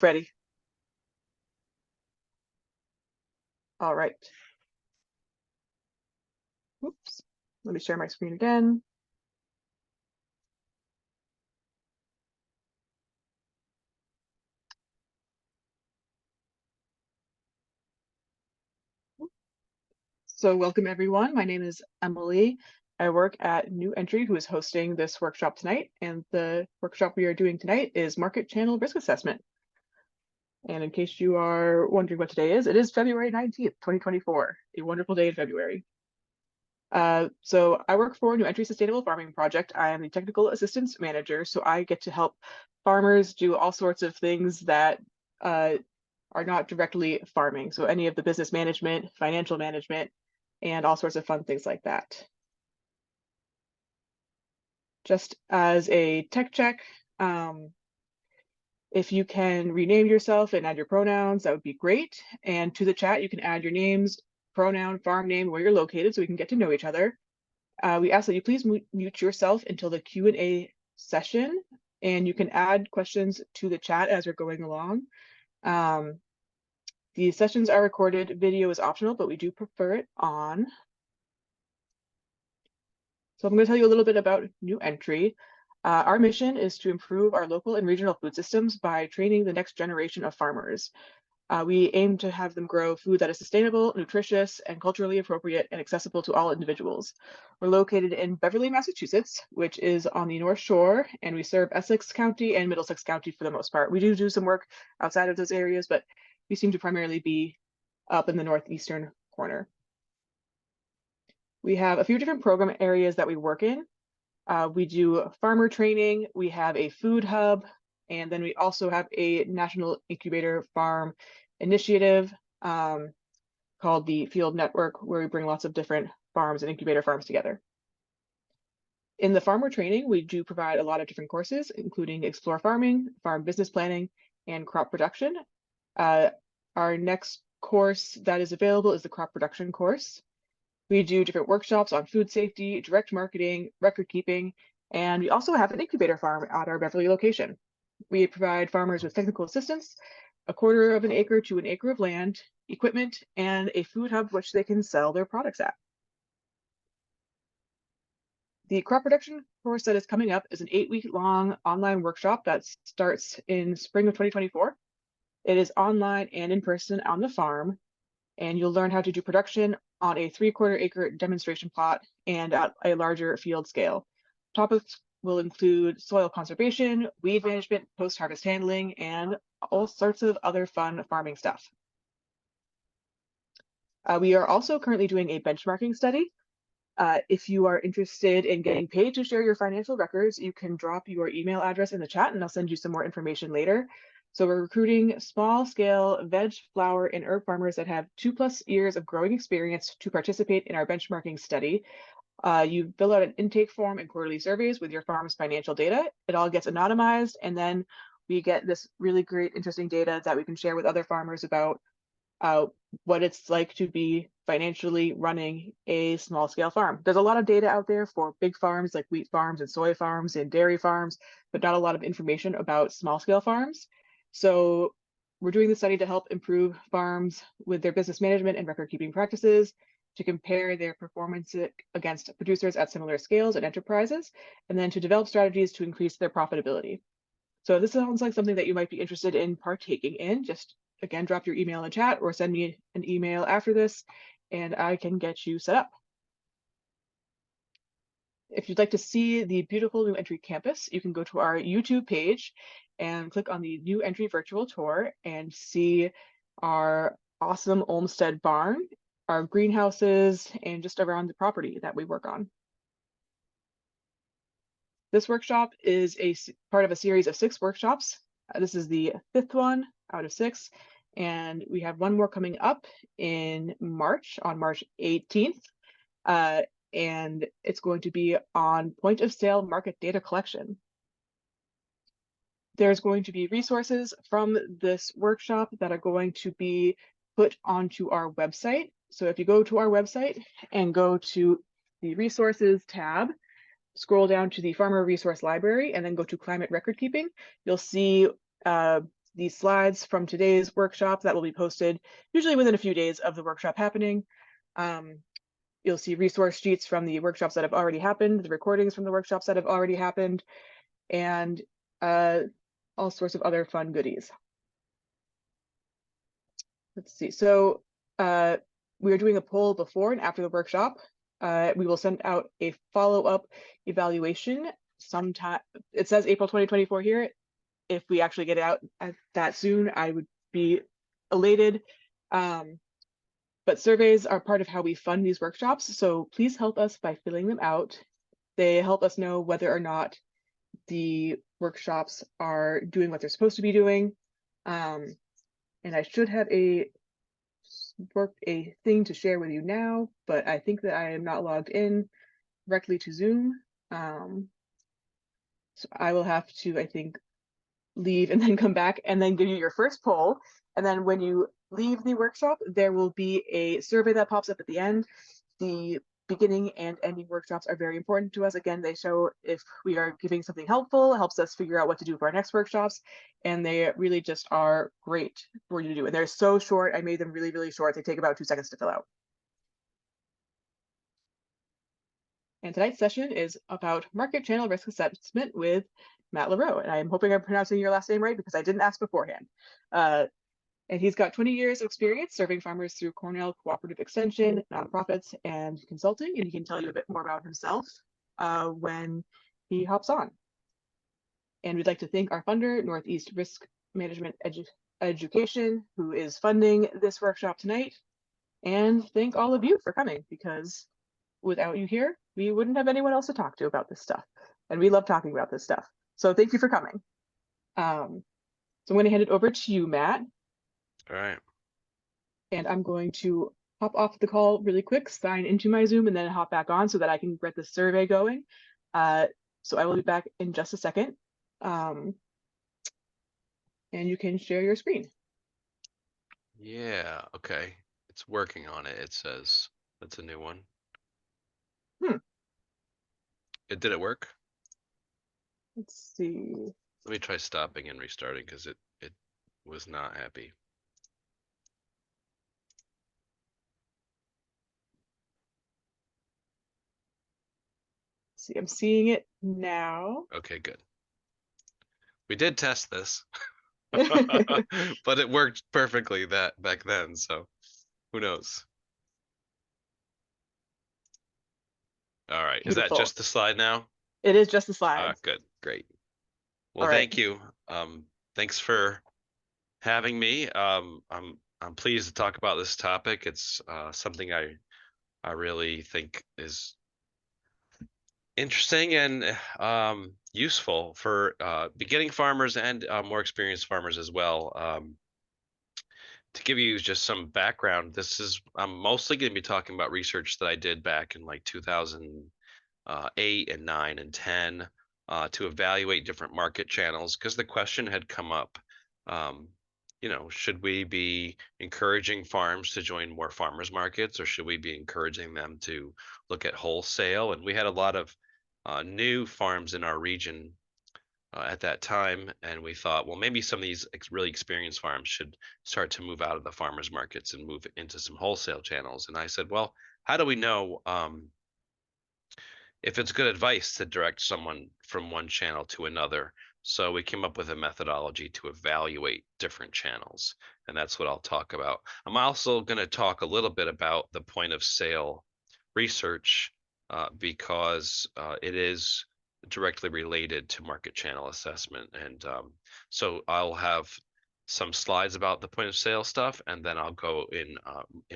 Ready. All right. Oops. Let me share my screen again. So welcome everyone. My name is Emily. I work at New Entry, who is hosting this workshop tonight. And the workshop we are doing tonight is Market Channel Risk Assessment. And in case you are wondering what today is, it is February 19th, 2024, a wonderful day in February. So I work for New Entry Sustainable Farming Project. I am the Technical Assistance Manager, so I get to help farmers do all sorts of things that are not directly farming. So any of the business management, financial management, and all sorts of fun things like that. Just as a tech check, if you can rename yourself and add your pronouns, that would be great. And to the chat, you can add your names, pronoun, farm name, where you're located, so we can get to know each other. We ask that you please mute yourself until the Q&A session, and you can add questions to the chat as we're going along. The sessions are recorded. Video is optional, but we do prefer it on. So I'm going to tell you a little bit about New Entry. Our mission is to improve our local and regional food systems by training the next generation of farmers. We aim to have them grow food that is sustainable, nutritious, and culturally appropriate and accessible to all individuals. We're located in Beverly, Massachusetts, which is on the North Shore, and we serve Essex County and Middlesex County for the most part. We do some work outside of those areas, but we seem to primarily be up in the northeastern corner. We have a few different program areas that we work in. We do farmer training, we have a food hub, and then we also have a national incubator farm initiative called the Field Network, where we bring lots of different farms and incubator farms together. In the farmer training, we do provide a lot of different courses, including Explore Farming, Farm Business Planning, and Crop Production. Our next course that is available is the Crop Production course. We do different workshops on food safety, direct marketing, record keeping, and we also have an incubator farm at our Beverly location. We provide farmers with technical assistance, 1/4 of an acre to an acre of land, equipment, and a food hub which they can sell their products at. The crop production course that is coming up is an 8-week-long online workshop that starts in spring of 2024. It is online and in person on the farm, and you'll learn how to do production on a 3/4 acre demonstration plot and at a larger field scale. Topics will include soil conservation, weed management, post-harvest handling, and all sorts of other fun farming stuff. We are also currently doing a benchmarking study. If you are interested in getting paid to share your financial records, you can drop your email address in the chat and I'll send you some more information later. So we're recruiting small-scale veg, flower, and herb farmers that have 2+ years of growing experience to participate in our benchmarking study. You fill out an intake form and quarterly surveys with your farm's financial data. It all gets anonymized, and then we get this really great, interesting data that we can share with other farmers about what it's like to be financially running a small-scale farm. There's a lot of data out there for big farms like wheat farms and soy farms and dairy farms, but not a lot of information about small-scale farms. So we're doing the study to help improve farms with their business management and record-keeping practices, to compare their performance against producers at similar scales and enterprises, and then to develop strategies to increase their profitability. So this sounds like something that you might be interested in partaking in. Just again, drop your email in chat or send me an email after this and I can get you set up. If you'd like to see the beautiful New Entry campus, you can go to our YouTube page and click on the New Entry virtual tour and see our awesome Olmsted barn, our greenhouses, and just around the property that we work on. This workshop is a part of a series of 6 workshops. This is the 5th one out of 6, and we have one more coming up in March, on March 18th, and it's going to be on point of sale market data collection. There's going to be resources from this workshop that are going to be put onto our website. So if you go to our website and go to the resources tab, scroll down to the Farmer Resource Library, and then go to Climate Recordkeeping, you'll see these slides from today's workshop that will be posted usually within a few days of the workshop happening. You'll see resource sheets from the workshops that have already happened, the recordings from the workshops that have already happened, and all sorts of other fun goodies. Let's see. So we are doing a poll before and after the workshop. We will send out a follow-up evaluation sometime. It says April 2024 here. If we actually get it out that soon, I would be elated. But surveys are part of how we fund these workshops, so please help us by filling them out. They help us know whether or not the workshops are doing what they're supposed to be doing. And I should have a thing to share with you now, but I think that I am not logged in directly to Zoom. So I will have to, I think, leave and then come back and then give you your first poll. And then when you leave the workshop, there will be a survey that pops up at the end. The beginning and ending workshops are very important to us. Again, they show if we are giving something helpful, it helps us figure out what to do for our next workshops. And they really just are great for you to do. And they're so short. I made them really, really short. They take about 2 seconds to fill out. And tonight's session is about market channel risk assessment with Matt LeRoux. And I'm hoping I'm pronouncing your last name right because I didn't ask beforehand. And he's got 20 years of experience serving farmers through Cornell Cooperative Extension, nonprofits, and consulting. And he can tell you a bit more about himself when he hops on. And we'd like to thank our funder, Northeast Risk Management Education, who is funding this workshop tonight. And thank all of you for coming, because without you here, we wouldn't have anyone else to talk to about this stuff. And we love talking about this stuff. So thank you for coming. So I'm going to hand it over to you, Matt. All right. And I'm going to hop off the call really quick, sign into my Zoom, and then hop back on so that I can get the survey going. So I will be back in just a second. And you can share your screen. Yeah, okay. It's working on it, it says. That's a new one. Did it work? Let's see. Let me try stopping and restarting because it was not happy. See, I'm seeing it now. Okay, good. We did test this, but it worked perfectly back then, so who knows? All right, is that Beautiful. just the slide now? It is just the slides. Good, great. Well, All right. thank you. Thanks for having me. I'm pleased to talk about this topic. It's something I really think is interesting and useful for beginning farmers and more experienced farmers as well. To give you just some background, I'm mostly going to be talking about research that I did back in like 2008 and 9 and 10 to evaluate different market channels, because the question had come up, should we be encouraging farms to join more farmers markets, or should we be encouraging them to look at wholesale? And we had a lot of new farms in our region at that time, and we thought, well, maybe some of these really experienced farms should start to move out of the farmers markets and move into some wholesale channels. And I said, well, how do we know if it's good advice to direct someone from one channel to another? So we came up with a methodology to evaluate different channels, and that's what I'll talk about. I'm also going to talk a little bit about the point of sale research because it is directly related to market channel assessment. And so I'll have some slides about the point of sale stuff, and then I'll go in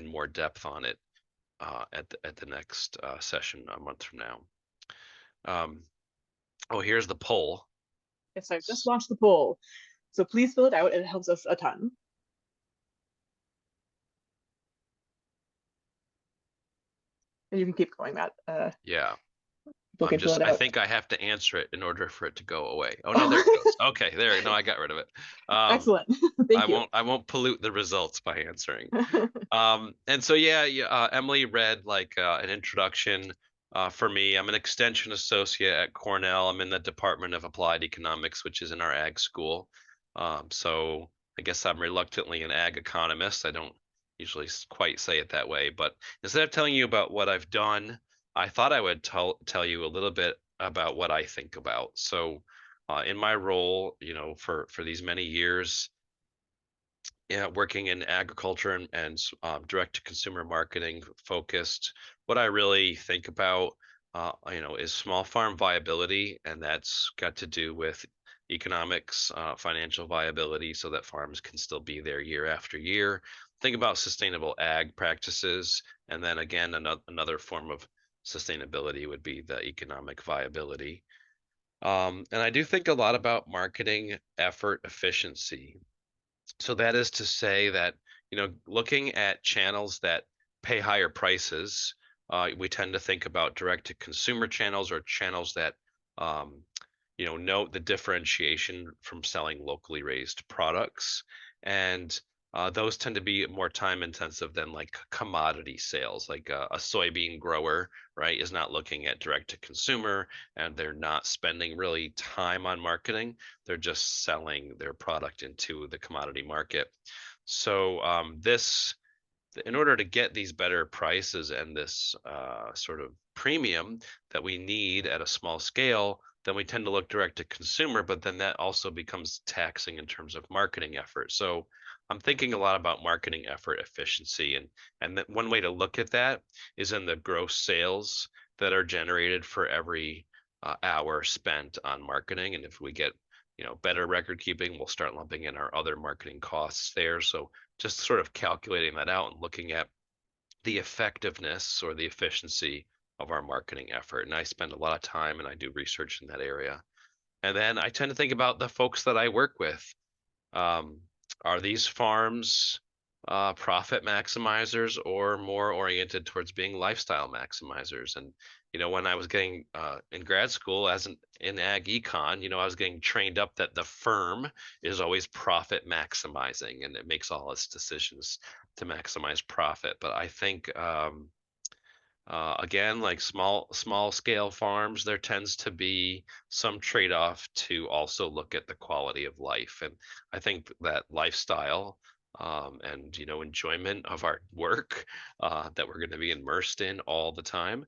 more depth on it at the next session a month from now. Oh, here's the poll. Yes, I just launched the poll. So please fill it out. It helps us a ton. And you can keep going, Matt. Yeah. I think I have to answer it in order for it to go away. Oh no, there it goes. Okay, there. No, I got rid of it. Excellent. Thank you. I won't pollute the results by answering. And so Emily read like an introduction for me. I'm an extension associate at Cornell. I'm in the Department of Applied Economics, which is in our ag school. So I guess I'm reluctantly an ag economist. I don't usually quite say it that way, but instead of telling you about what I've done, I thought I would tell you a little bit about what I think about. So, in my role, for these many years, yeah, working in agriculture and direct to consumer marketing focused, what I really think about, is small farm viability, and that's got to do with economics, financial viability, so that farms can still be there year after year. Think about sustainable ag practices, and then again, another form of sustainability would be the economic viability. And I do think a lot about marketing effort efficiency. So that is to say that, looking at channels that pay higher prices, we tend to think about direct to consumer channels or channels that, um, note the differentiation from selling locally raised products. And those tend to be more time intensive than like commodity sales, like a soybean grower, right, is not looking at direct to consumer and they're not spending really time on marketing. They're just selling their product into the commodity market. So in order to get these better prices and this sort of premium that we need at a small scale, then we tend to look direct to consumer, but then that also becomes taxing in terms of marketing effort. So I'm thinking a lot about marketing effort efficiency, and that one way to look at that is in the gross sales that are generated for every hour spent on marketing. And if we get better record keeping, we'll start lumping in our other marketing costs there. So just sort of calculating that out and looking at the effectiveness or the efficiency of our marketing effort. And I spend a lot of time and I do research in that area. And then I tend to think about the folks that I work with. Um, are these farms profit maximizers or more oriented towards being lifestyle maximizers? And when I was getting in grad school as in ag econ, I was getting trained up that the firm is always profit maximizing, and it makes all its decisions to maximize profit. But I think again, like small scale farms, there tends to be some trade-off to also look at the quality of life. And I think that lifestyle and enjoyment of our work that we're going to be immersed in all the time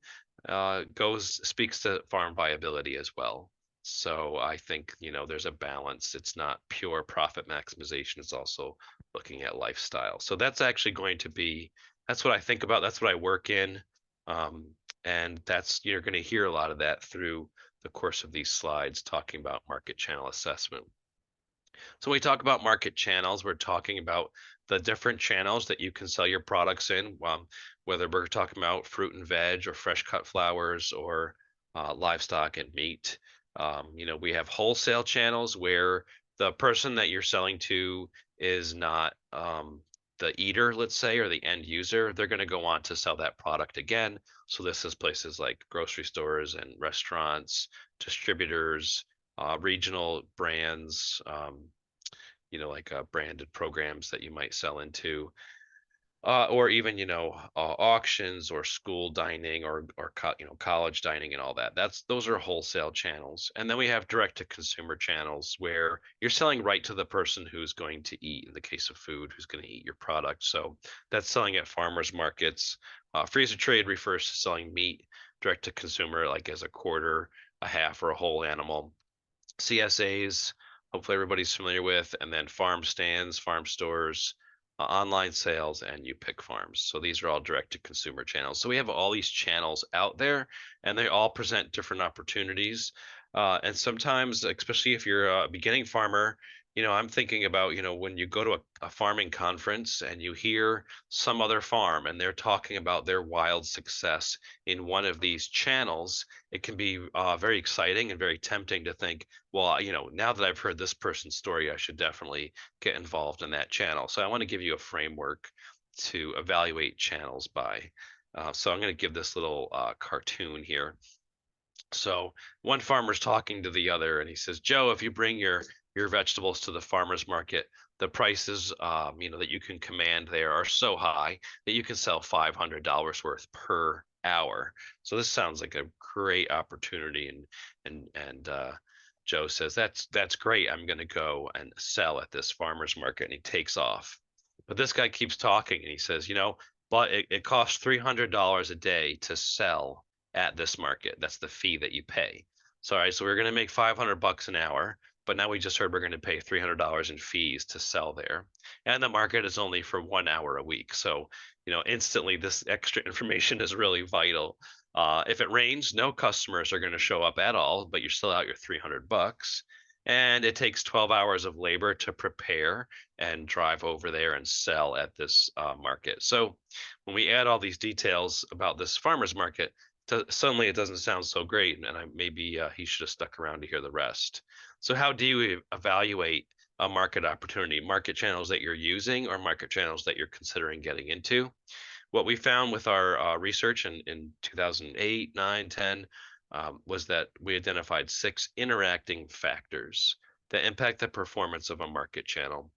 goes speaks to farm viability as well. So I think there's a balance. It's not pure profit maximization. It's also looking at lifestyle. So that's actually going to be that's what I think about. That's what I work in. Um, and that's you're going to hear a lot of that through the course of these slides talking about market channel assessment. So when we talk about market channels, we're talking about the different channels that you can sell your products in, whether we're talking about fruit and veg or fresh cut flowers or livestock and meat. We have wholesale channels where the person that you're selling to is not the eater, let's say, or the end user. They're going to go on to sell that product again. So this is places like grocery stores and restaurants, distributors, regional brands, like branded programs that you might sell into, or even auctions or school dining or college dining and all that. Those are wholesale channels, and then we have direct to consumer channels where you're selling right to the person who's going to eat. In the case of food, who's going to eat your product. So that's selling at farmers markets. Freezer trade refers to selling meat direct to consumer, like as a quarter, a half, or a whole animal. CSAs, hopefully everybody's familiar with, and then farm stands, farm stores, online sales, and you pick farms. So these are all direct to consumer channels. So we have all these channels out there, and they all present different opportunities. And sometimes, especially if you're a beginning farmer, I'm thinking about, when you go to a farming conference and you hear some other farm and they're talking about their wild success in one of these channels, it can be very exciting and very tempting to think, well, now that I've heard this person's story, I should definitely get involved in that channel. So I want to give you a framework to evaluate channels by. So I'm going to give this little cartoon here. So one farmer's talking to the other, and he says, "Joe, if you bring your vegetables to the farmer's market, the prices, that you can command there are so high that you can sell $500 worth per hour." So this sounds like a great opportunity and Joe says, that's great. I'm going to go and sell at this farmer's market. And he takes off. But this guy keeps talking and he says, but it costs $300 a day to sell at this market. That's the fee that you pay. So, all right, so we're going to make 500 bucks an hour, but now we just heard we're going to pay $300 in fees to sell there. And the market is only for 1 hour a week. So, instantly this extra information is really vital. If it rains, no customers are going to show up at all, but you're still out your 300 bucks. And it takes 12 hours of labor to prepare and drive over there and sell at this market. So when we add all these details about this farmer's market, suddenly it doesn't sound so great. And maybe he should have stuck around to hear the rest. So how do you evaluate a market opportunity, market channels that you're using or market channels that you're considering getting into? What we found with our research in 2008, 9, 10 was that we identified 6 interacting factors that impact the performance of a market channel.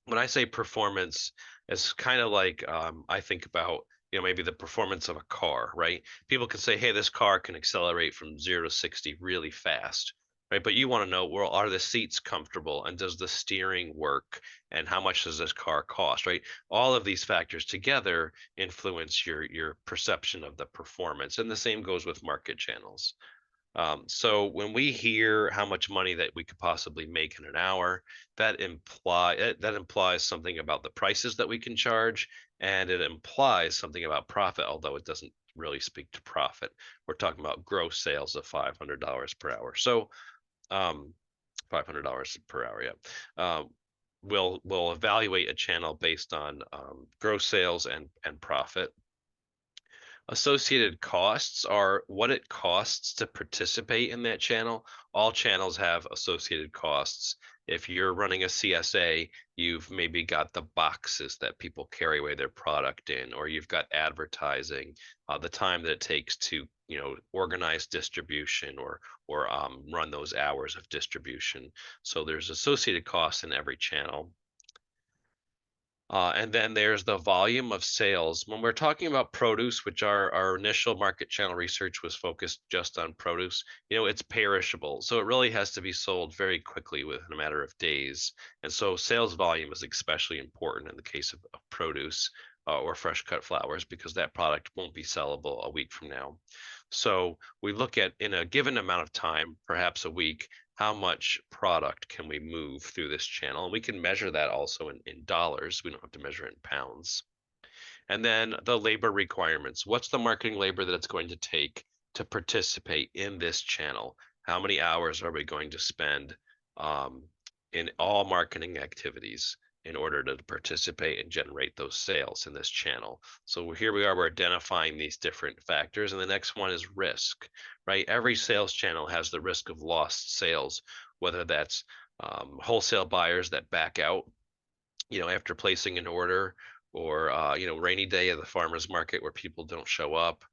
When I say performance, it's kind of like I think about maybe the performance of a car, right? People can say, hey, this car can accelerate from 0 to 60 really fast, right? But you want to know, well, are the seats comfortable and does the steering work and how much does this car cost, right? All of these factors together influence your perception of the performance, and the same goes with market channels. So when we hear how much money that we could possibly make in an hour, that implies something about the prices that we can charge, and it implies something about profit, although it doesn't really speak to profit. We're talking about gross sales of $500 per hour. So $500 per hour, yeah. We'll evaluate a channel based on gross sales and profit. Associated costs are what it costs to participate in that channel. All channels have associated costs. If you're running a CSA, you've maybe got the boxes that people carry away their product in, or you've got advertising, the time that it takes to, organize distribution or run those hours of distribution. So there's associated costs in every channel. And then there's the volume of sales. When we're talking about produce, which our initial market channel research was focused just on produce, it's perishable. So it really has to be sold very quickly within a matter of days. And so sales volume is especially important in the case of produce or fresh cut flowers because that product won't be sellable a week from now. So we look at in a given amount of time, perhaps a week, how much product can we move through this channel? And we can measure that also in dollars. We don't have to measure it in pounds. And then the labor requirements. What's the marketing labor that it's going to take to participate in this channel? How many hours are we going to spend in all marketing activities in order to participate and generate those sales in this channel? So here we are, we're identifying these different factors. And the next one is risk, right? Every sales channel has the risk of lost sales, whether that's wholesale buyers that back out, after placing an order, or rainy day at the farmer's market where people don't show up.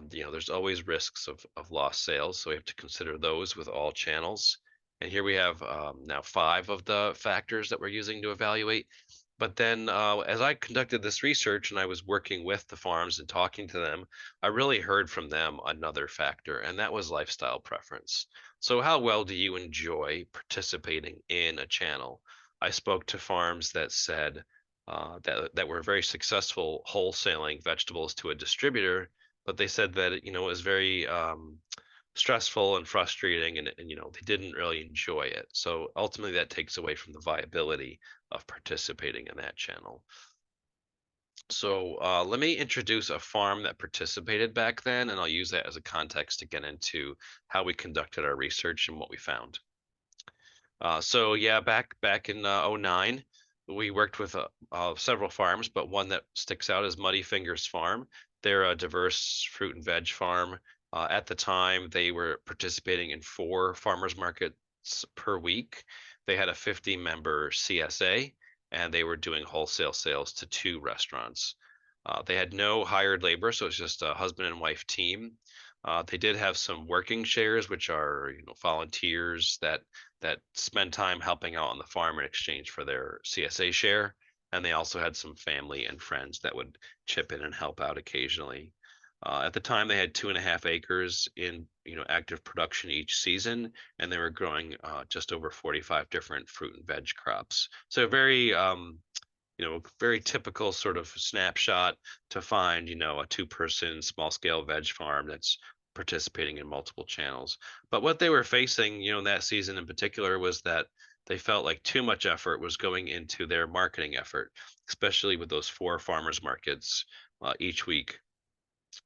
There's always risks of lost sales, so we have to consider those with all channels. And here we have now 5 of the factors that we're using to evaluate. But then as I conducted this research and I was working with the farms and talking to them, I really heard from them another factor, and that was lifestyle preference. So how well do you enjoy participating in a channel? I spoke to farms that said that were very successful wholesaling vegetables to a distributor, but they said that it was very stressful and frustrating, and they didn't really enjoy it. So ultimately, that takes away from the viability of participating in that channel. So let me introduce a farm that participated back then, and I'll use that as a context to get into how we conducted our research and what we found. So yeah, back in '09, we worked with several farms, but one that sticks out is Muddy Fingers Farm. They're a diverse fruit and veg farm. At the time, they were participating in 4 farmers markets per week. They had a 50-member CSA, and they were doing wholesale sales to 2 restaurants. They had no hired labor, so it's just a husband and wife team. They did have some working shares, which are volunteers that spend time helping out on the farm in exchange for their CSA share. And they also had some family and friends that would chip in and help out occasionally. At the time, they had 2.5 acres in active production each season, and they were growing just over 45 different fruit and veg crops. So very very typical sort of snapshot to find, a two-person small scale veg farm that's participating in multiple channels. But what they were facing, in that season in particular was that they felt like too much effort was going into their marketing effort, especially with those 4 farmers markets each week.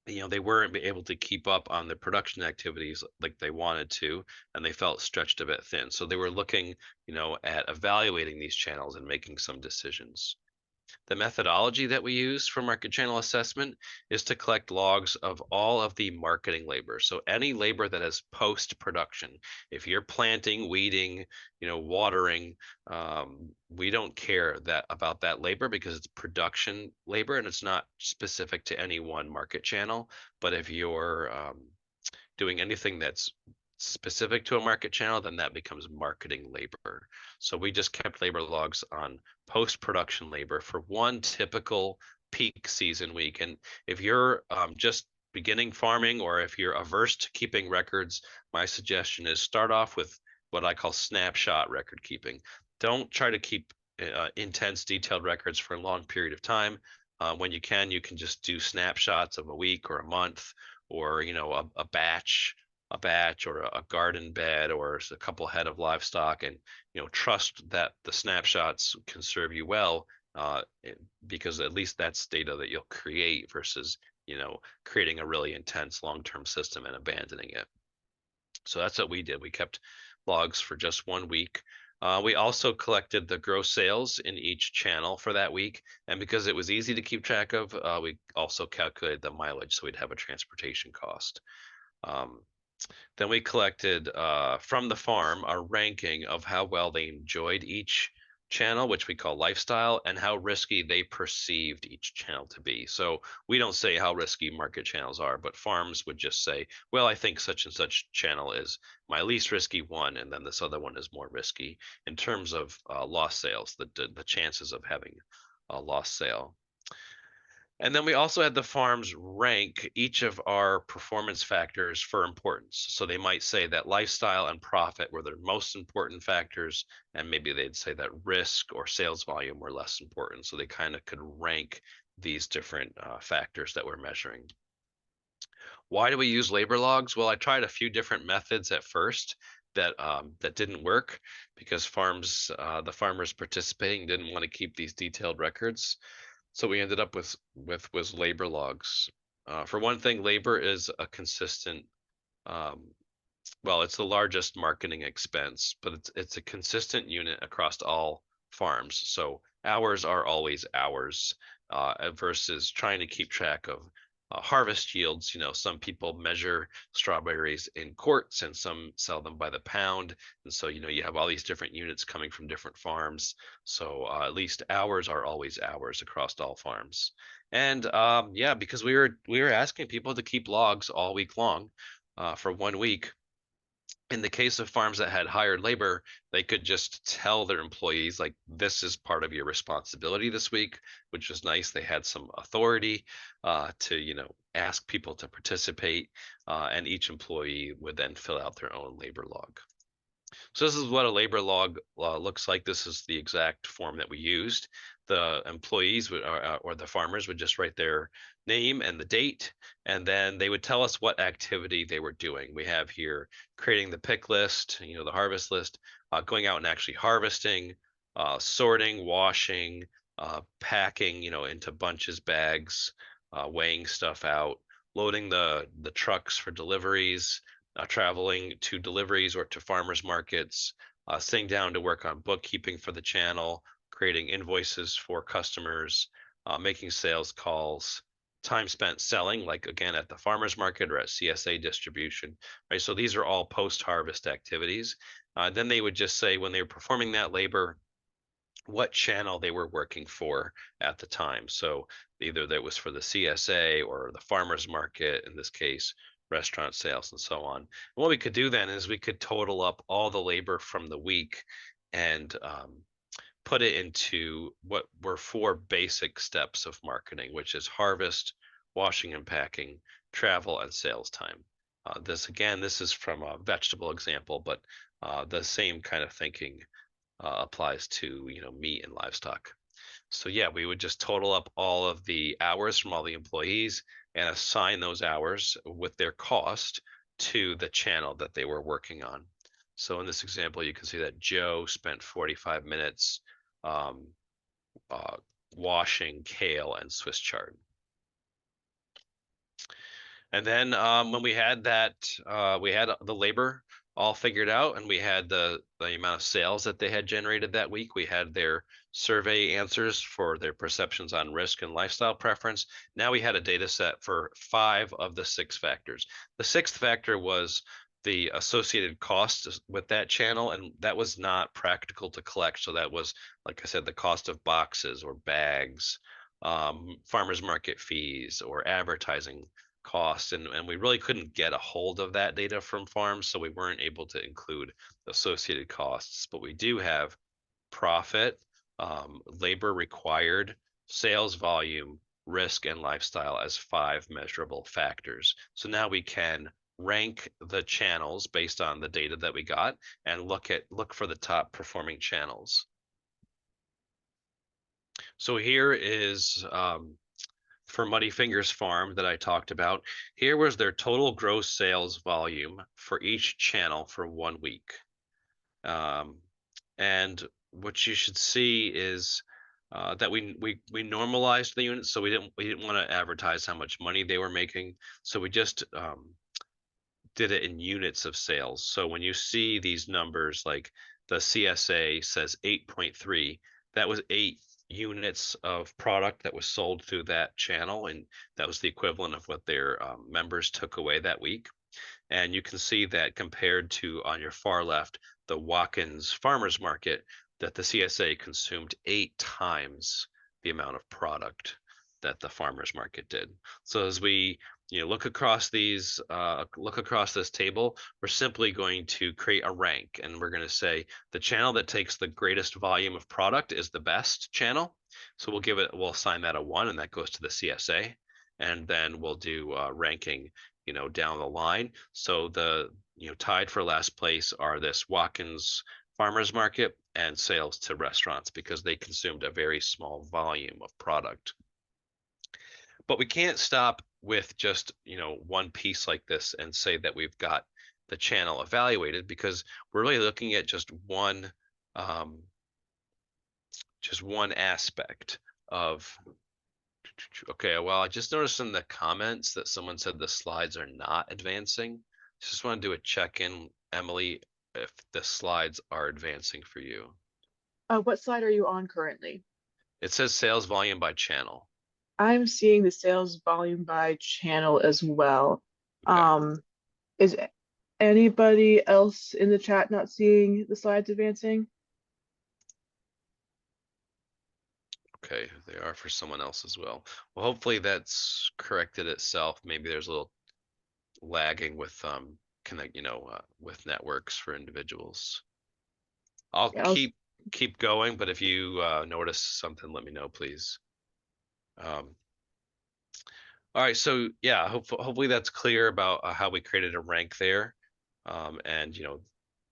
They weren't able to keep up on the production activities like they wanted to, and they felt stretched a bit thin. So they were looking, at evaluating these channels and making some decisions. The methodology that we use for market channel assessment is to collect logs of all of the marketing labor. So any labor that is post production. If you're planting, weeding, watering, we don't care that about that labor because it's production labor and it's not specific to any one market channel. But if you're doing anything that's specific to a market channel, then that becomes marketing labor. So we just kept labor logs on post-production labor for one typical peak season week. And if you're just beginning farming, or if you're averse to keeping records, my suggestion is start off with what I call snapshot record keeping. Don't try to keep intense detailed records for a long period of time. When you can just do snapshots of a week or a month, or a batch or a garden bed or a couple head of livestock, and trust that the snapshots can serve you well, because at least that's data that you'll create versus creating a really intense long-term system and abandoning it. So that's what we did. We kept logs for just 1 week. We also collected the gross sales in each channel for that week. And because it was easy to keep track of, we also calculated the mileage so we'd have a transportation cost. Um, then we collected from the farm a ranking of how well they enjoyed each channel, which we call lifestyle, and how risky they perceived each channel to be. So we don't say how risky market channels are, but farms would just say, well, I think such and such channel is my least risky one, and then this other one is more risky in terms of lost sales, the chances of having a lost sale. And then we also had the farms rank each of our performance factors for importance. So they might say that lifestyle and profit were their most important factors, and maybe they'd say that risk or sales volume were less important. So they kind of could rank these different factors that we're measuring. Why do we use labor logs? Well, I tried a few different methods at first that didn't work because the farmers participating didn't want to keep these detailed records. So we ended up with labor logs. For one thing, labor is a consistent. Um, well, it's the largest marketing expense, but it's a consistent unit across all farms. So hours are always hours, versus trying to keep track of harvest yields. Some people measure strawberries in quarts and some sell them by the pound. And so, you have all these different units coming from different farms. So at least hours are always hours across all farms. And yeah, because we were asking people to keep logs all week long, for 1 week. In the case of farms that had hired labor, they could just tell their employees, like, this is part of your responsibility this week, which was nice. They had some authority to, ask people to participate, and each employee would then fill out their own labor log. So this is what a labor log looks like. This is the exact form that we used. The employees would, or the farmers would just write their name and the date, and then they would tell us what activity they were doing. We have here creating the pick list, the harvest list, going out and actually harvesting, sorting, washing, packing, into bunches, bags, weighing stuff out, loading the trucks for deliveries, traveling to deliveries or to farmers markets, sitting down to work on bookkeeping for the channel, creating invoices for customers, making sales calls, time spent selling, like again at the farmers market or at CSA distribution, right? So these are all post-harvest activities. Then they would just say when they were performing that labor, what channel they were working for at the time. So either that was for the CSA or the farmers market, in this case, restaurant sales and so on. And what we could do then is we could total up all the labor from the week and put it into what were 4 basic steps of marketing, which is harvest, washing and packing, travel, and sales time. This is from a vegetable example, but the same kind of thinking applies to meat and livestock. So yeah, we would just total up all of the hours from all the employees and assign those hours with their cost to the channel that they were working on. So in this example, you can see that Joe spent 45 minutes um, uh, washing kale and Swiss chard. And then when we had that, we had the labor all figured out, and we had the amount of sales that they had generated that week. We had their survey answers for their perceptions on risk and lifestyle preference. Now we had a data set for 5 of the 6 factors. The 6th factor was the associated costs with that channel, and that was not practical to collect. So that was, like I said, the cost of boxes or bags, farmers market fees, or advertising costs, and we really couldn't get a hold of that data from farms, so we weren't able to include associated costs. But we do have profit, labor required, sales volume, risk, and lifestyle as 5 measurable factors. So now we can rank the channels based on the data that we got and look for the top performing channels. So here is for Muddy Fingers Farm that I talked about. Here was their total gross sales volume for each channel for 1 week. And what you should see is that we normalized the units, so we didn't want to advertise how much money they were making. So we just did it in units of sales. So when you see these numbers, like the CSA says 8.3, that was 8 units of product that was sold through that channel, and that was the equivalent of what their members took away that week. And you can see that compared to, on your far left, the Watkins Farmers Market, that the CSA consumed 8 times the amount of product that the farmers market did. So as we look across this table, we're simply going to create a rank, and we're going to say the channel that takes the greatest volume of product is the best channel. So we'll assign that a 1, and that goes to the CSA. And then we'll do ranking down the line. So the tied for last place are this Watkins Farmers Market and sales to restaurants, because they consumed a very small volume of product. But we can't stop with just one piece like this and say that we've got the channel evaluated, because we're really looking at just one aspect of. Okay, well, I just noticed in the comments that someone said the slides are not advancing. Just want to do a check-in, Emily, if the slides are advancing for you. What slide are you on currently? It says sales volume by channel. I'm seeing the sales volume by channel as well. Okay. Is anybody else in the chat not seeing the slides advancing? Okay, they are for someone else as well. Well, hopefully that's corrected itself. Maybe there's a little lagging with with networks for individuals. I'll Yeah, keep going, but if you notice something, let me know, please. All right, so yeah, hopefully that's clear about how we created a rank there. And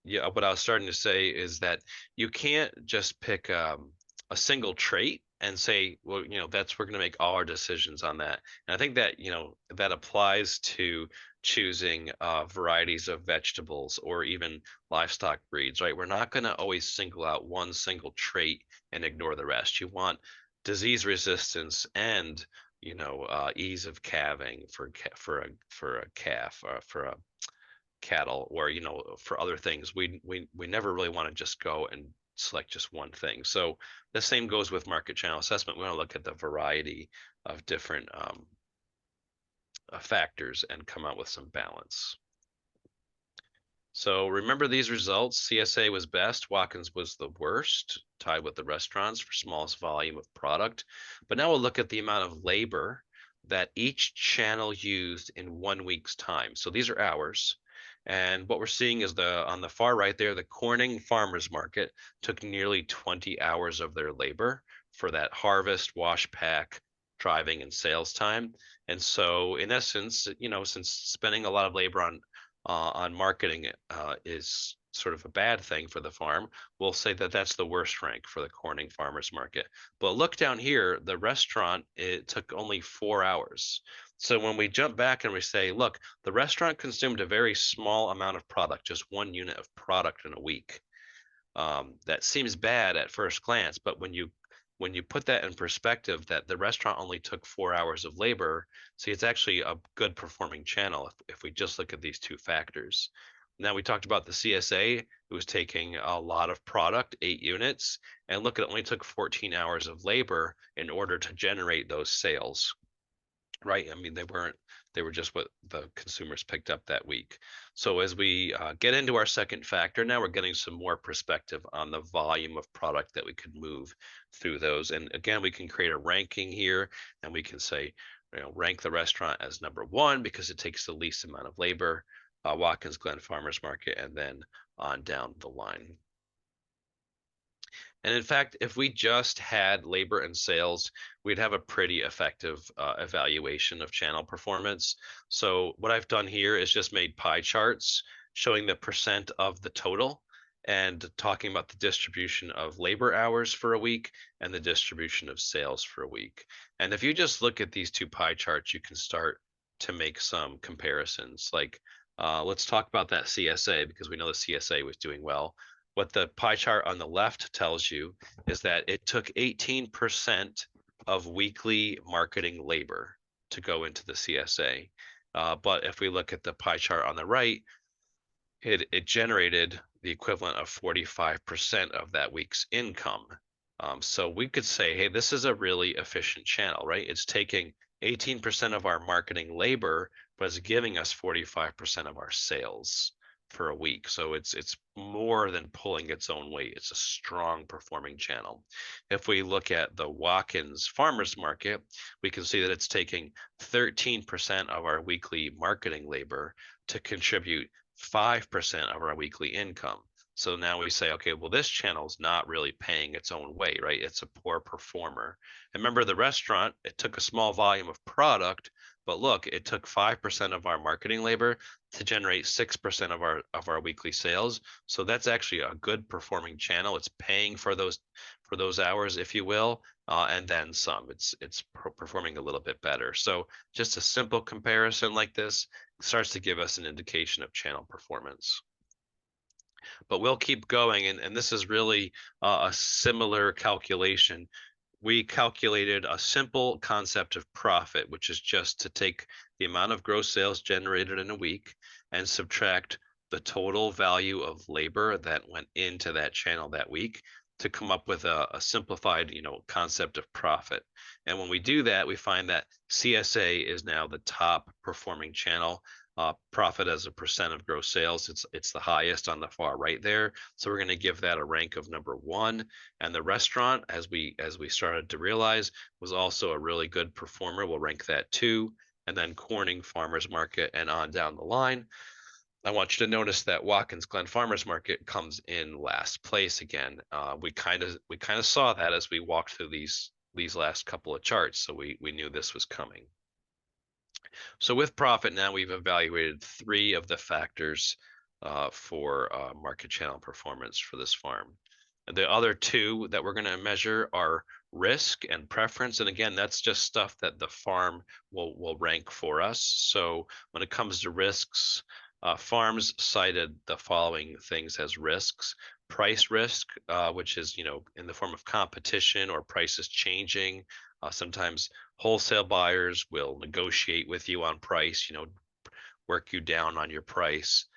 yeah, what I was starting to say is that you can't just pick a single trait and say, well, we're going to make all our decisions on that. And I think that that applies to choosing varieties of vegetables or even livestock breeds, right? We're not going to always single out one single trait and ignore the rest. You want disease resistance and ease of calving for a calf, for a cattle, or for other things. We never really want to just go and select just one thing. So the same goes with market channel assessment. We want to look at the variety of different factors and come out with some balance. So remember these results. CSA was best, Watkins was the worst, tied with the restaurants for smallest volume of product. But now we'll look at the amount of labor that each channel used in 1 week's time. So these are hours. And what we're seeing is on the far right there, the Corning Farmers Market took nearly 20 hours of their labor for that harvest, wash, pack, driving and sales time. And so in essence, since spending a lot of labor on marketing is sort of a bad thing for the farm, we'll say that that's the worst rank for the Corning farmers market. But look down here, the restaurant, it took only 4 hours. So when we jump back and we say, look, the restaurant consumed a very small amount of product, just 1 unit of product in a week. That seems bad at first glance, but when you put that in perspective, that the restaurant only took 4 hours of labor, see, it's actually a good performing channel if we just look at these two factors. Now we talked about the CSA, who was taking a lot of product, 8 units, and look, it only took 14 hours of labor in order to generate those sales. Right. I mean, they were just what the consumers picked up that week. So as we get into our second factor, now we're getting some more perspective on the volume of product that we could move through those. And again, we can create a ranking here, and we can say, rank the restaurant as number one because it takes the least amount of labor, Watkins Glen Farmers Market, and then on down the line. And in fact, if we just had labor and sales, we'd have a pretty effective evaluation of channel performance. So what I've done here is just made pie charts showing the percent of the total and talking about the distribution of labor hours for a week and the distribution of sales for a week. And if you just look at these two pie charts, you can start to make some comparisons. Like, let's talk about that CSA because we know the CSA was doing well. What the pie chart on the left tells you is that it took 18% of weekly marketing labor to go into the CSA. But if we look at the pie chart on the right, it generated the equivalent of 45% of that week's income. So we could say, hey, this is a really efficient channel, right? It's taking 18% of our marketing labor, but it's giving us 45% of our sales for a week. So it's more than pulling its own weight. It's a strong performing channel. If we look at the Watkins Farmers Market, we can see that it's taking 13% of our weekly marketing labor to contribute 5% of our weekly income. So now we say, okay, well, this channel is not really paying its own way, right? It's a poor performer. And remember the restaurant, it took a small volume of product, but look, it took 5% of our marketing labor to generate 6% of our weekly sales. So that's actually a good performing channel. It's paying for those hours, if you will, and then some. It's performing a little bit better. So just a simple comparison like this starts to give us an indication of channel performance. But we'll keep going, and this is really a similar calculation. We calculated a simple concept of profit, which is just to take the amount of gross sales generated in a week and subtract the total value of labor that went into that channel that week to come up with a simplified, concept of profit. And when we do that, we find that CSA is now the top performing channel. Profit as a percent of gross sales, it's the highest on the far right there. So we're going to give that a rank of number one. And the restaurant, as we started to realize, was also a really good performer. We'll rank that 2. And then Corning Farmers Market and on down the line. I want you to notice that Watkins Glen Farmers Market comes in last place again. We kind of saw that as we walked through these last couple of charts, so we knew this was coming. So with profit now, we've evaluated 3 of the factors for market channel performance for this farm. The other 2 that we're going to measure are risk and preference. And again, that's just stuff that the farm will rank for us. So when it comes to risks, farms cited the following things as risks: price risk, which is, in the form of competition or prices changing. Sometimes wholesale buyers will negotiate with you on price, work you down on your price.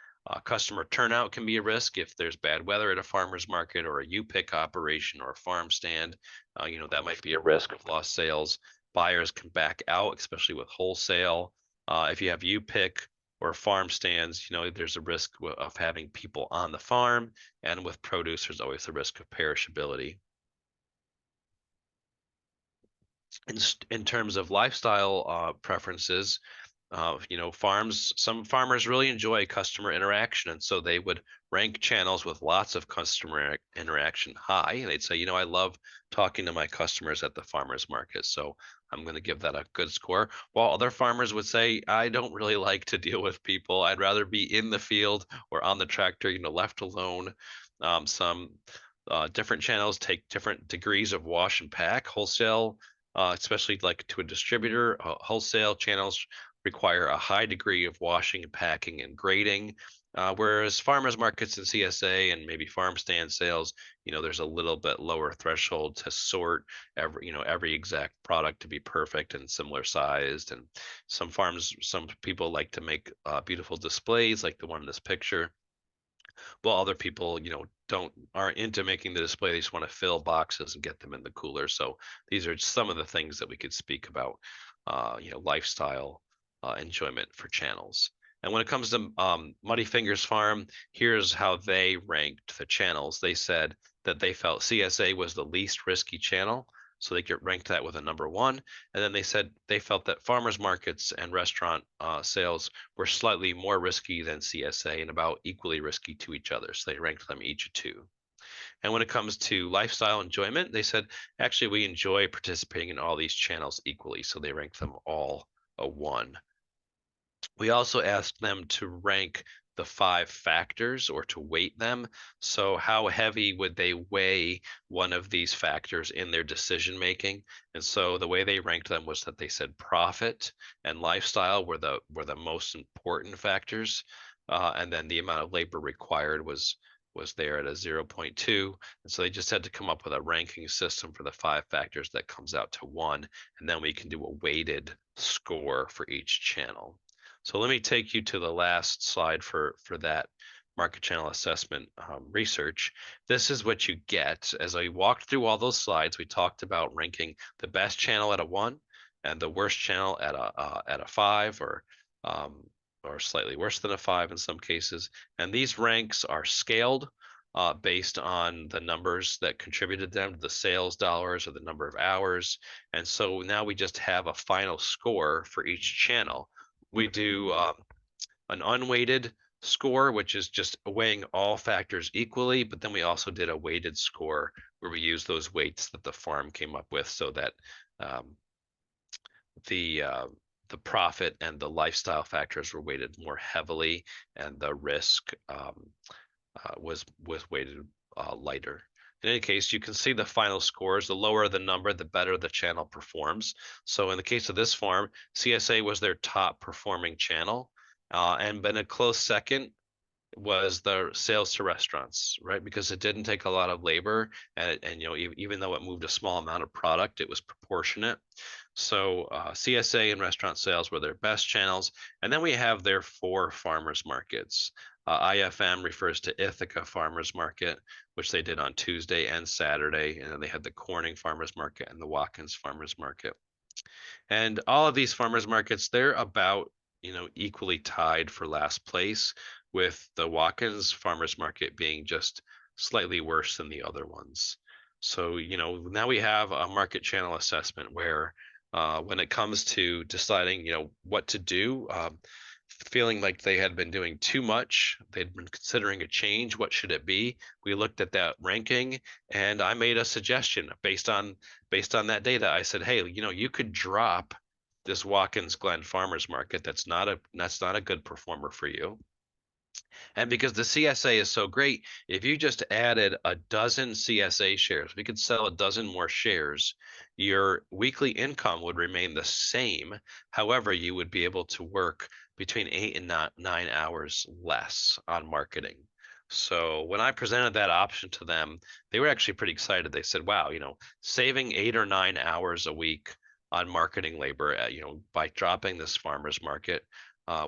Customer turnout can be a risk if there's bad weather at a farmer's market or a U-pick operation or a farm stand. That might be a risk of lost sales. Buyers can back out, especially with wholesale. If you have U-pick or farm stands, there's a risk of having people on the farm. And with produce, there's always the risk of perishability. In terms of lifestyle preferences, Some farmers really enjoy customer interaction, and so they would rank channels with lots of customer interaction high. And they'd say, I love talking to my customers at the farmers market, so I'm going to give that a good score. While other farmers would say, I don't really like to deal with people. I'd rather be in the field or on the tractor, left alone. Some different channels take different degrees of wash and pack. Wholesale, especially like to a distributor, wholesale channels require a high degree of washing and packing and grading. Whereas farmers markets and CSA and maybe farm stand sales, there's a little bit lower threshold to sort every exact product to be perfect and similar sized. And some people like to make beautiful displays like the one in this picture, while other people, don't aren't into making the display. They just want to fill boxes and get them in the cooler. So these are some of the things that we could speak about, lifestyle enjoyment for channels. And when it comes to Muddy Fingers Farm, here's how they ranked the channels. They said that they felt CSA was the least risky channel, so they get ranked that with a number one. And then they said they felt that farmers markets and restaurant sales were slightly more risky than CSA and about equally risky to each other. So they ranked them each a two. And when it comes to lifestyle enjoyment, they said, actually, we enjoy participating in all these channels equally. So they ranked them all a one. We also asked them to rank the five factors or to weight them. So how heavy would they weigh one of these factors in their decision making? And so the way they ranked them was that they said profit and lifestyle were the most important factors, and then the amount of labor required was there at a 0.2. And so they just had to come up with a ranking system for the five factors that comes out to one, and then we can do a weighted score for each channel. So let me take you to the last slide for that market channel assessment research. This is what you get. As I walked through all those slides, we talked about ranking the best channel at a one and the worst channel at a five, or slightly worse than a five in some cases. And these ranks are scaled based on the numbers that contributed them to the sales dollars or the number of hours. And so now we just have a final score for each channel. We do an unweighted score, which is just weighing all factors equally, but then we also did a weighted score where we use those weights that the farm came up with so that um, the uh, the profit and the lifestyle factors were weighted more heavily, and the risk was weighted lighter. In any case, you can see the final scores. The lower the number, the better the channel performs. So in the case of this farm, CSA was their top performing channel, and then a close second was the sales to restaurants, right? Because it didn't take a lot of labor, and even though it moved a small amount of product, it was proportionate. So CSA and restaurant sales were their best channels. And then we have their four farmers markets. IFM refers to Ithaca Farmers Market, which they did on Tuesday and Saturday. And then they had the Corning Farmers Market and the Watkins Farmers Market. And all of these farmers markets, they're about, equally tied for last place, with the Watkins Farmers Market being just slightly worse than the other ones. So, now we have a market channel assessment where when it comes to deciding, what to do, feeling like they had been doing too much, they'd been considering a change. What should it be? We looked at that ranking, and I made a suggestion based on that data. I said, hey, you could drop this Watkins Glen Farmers Market. That's not a good performer for you. And because the CSA is so great, if you just added a dozen CSA shares, we could sell a dozen more shares, your weekly income would remain the same. However, you would be able to work between 8 and 9 hours less on marketing. So when I presented that option to them, they were actually pretty excited. They said, wow, saving 8 or 9 hours a week on marketing labor, by dropping this farmer's market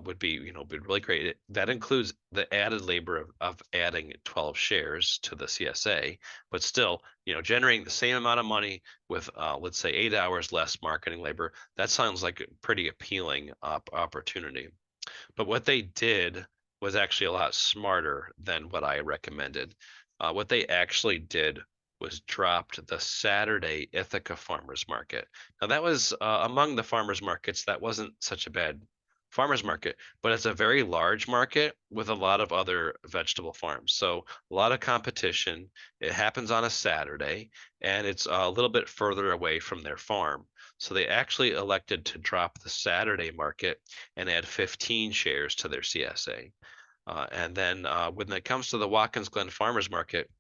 would be really great. That includes the added labor of adding 12 shares to the CSA, but still, generating the same amount of money with, let's say, 8 hours less marketing labor. That sounds like a pretty appealing opportunity. But what they did was actually a lot smarter than what I recommended. What they actually did was dropped the Saturday Ithaca Farmers Market. Now that was among the farmers markets. That wasn't such a bad farmers market, but it's a very large market with a lot of other vegetable farms. So a lot of competition. It happens on a Saturday, and it's a little bit further away from their farm. So they actually elected to drop the Saturday market and add 15 shares to their CSA. And then when it comes to the Watkins Glen Farmers Market,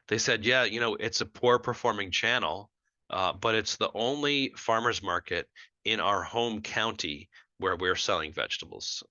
they said, yeah, it's a poor performing channel, but it's the only farmers market in our home county where we're selling vegetables.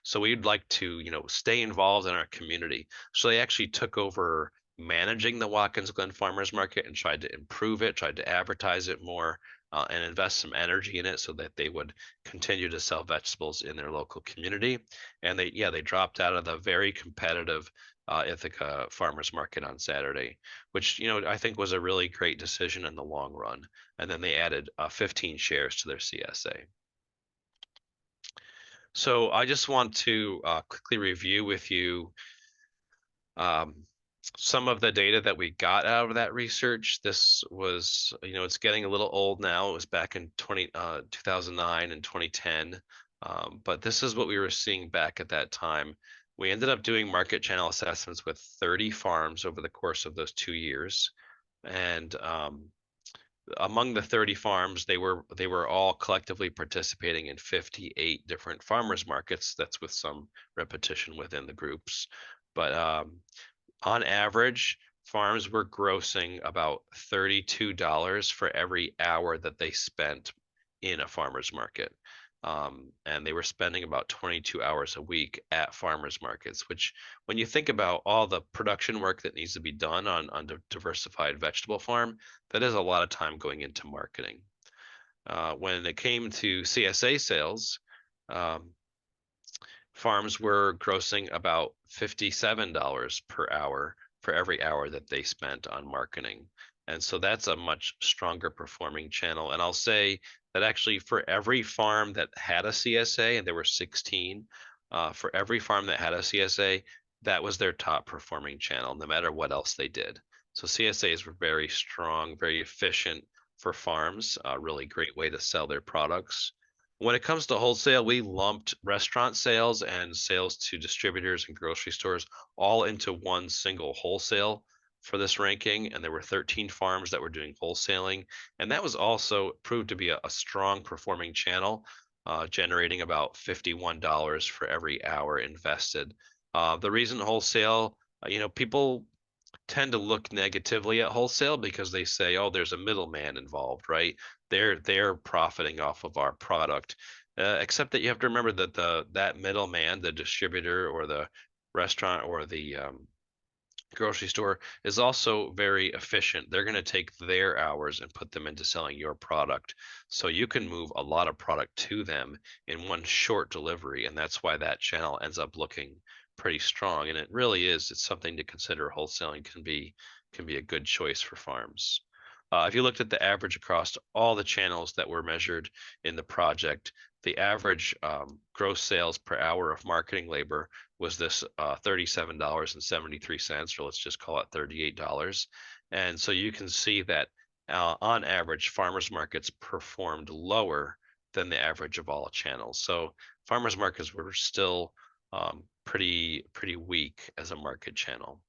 So we'd like to, stay involved in our community. So they actually took over managing the Watkins Glen Farmers Market and tried to improve it, tried to advertise it more, and invest some energy in it so that they would continue to sell vegetables in their local community. And they dropped out of the very competitive Ithaca Farmers Market on Saturday, which I think was a really great decision in the long run. And then they added 15 shares to their CSA. So I just want to quickly review with you um, some of the data that we got out of that research. This was, it's getting a little old now. It was back in 2009 and 2010. But this is what we were seeing back at that time. We ended up doing market channel assessments with 30 farms over the course of those 2 years. And among the 30 farms, they were all collectively participating in 58 different farmers markets. That's with some repetition within the groups. But on average, farms were grossing about $32 for every hour that they spent in a farmer's market. And they were spending about 22 hours a week at farmers markets, which when you think about all the production work that needs to be done on a diversified vegetable farm, that is a lot of time going into marketing. When it came to CSA sales, um, farms were grossing about $57 per hour for every hour that they spent on marketing. And so that's a much stronger performing channel. And I'll say that actually for every farm that had a CSA, and there were 16, for every farm that had a CSA, that was their top performing channel, no matter what else they did. So CSAs were very strong, very efficient for farms, a really great way to sell their products. When it comes to wholesale, we lumped restaurant sales and sales to distributors and grocery stores all into one single wholesale for this ranking. And there were 13 farms that were doing wholesaling. And that was also proved to be a strong performing channel, generating about $51 for every hour invested. The reason wholesale, people tend to look negatively at wholesale because they say, "Oh, there's a middleman involved, right? They're profiting off of our product." Except that you have to remember that that middleman, the distributor or the restaurant or the grocery store, is also very efficient. They're going to take their hours and put them into selling your product. So you can move a lot of product to them in one short delivery. And that's why that channel ends up looking pretty strong. And it really is, it's something to consider. Wholesaling can be a good choice for farms. If you looked at the average across all the channels that were measured in the project, the average gross sales per hour of marketing labor was this $37.73, or let's just call it $38. And so you can see that on average, farmers markets performed lower than the average of all channels. So farmers markets were still pretty weak as a market channel.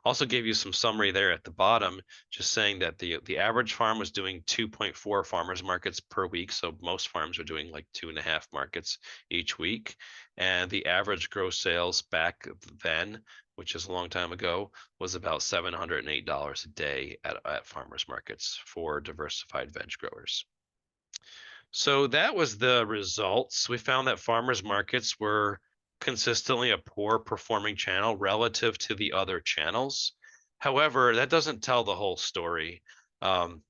Also gave you some summary there at the bottom, just saying that the average farm was doing 2.4 farmers markets per week. So most farms are doing like 2.5 markets each week. And the average gross sales back then, which is a long time ago, was about $708 a day at farmers markets for diversified veg growers. So that was the results. We found that farmers markets were consistently a poor performing channel relative to the other channels. However, that doesn't tell the whole story. Um,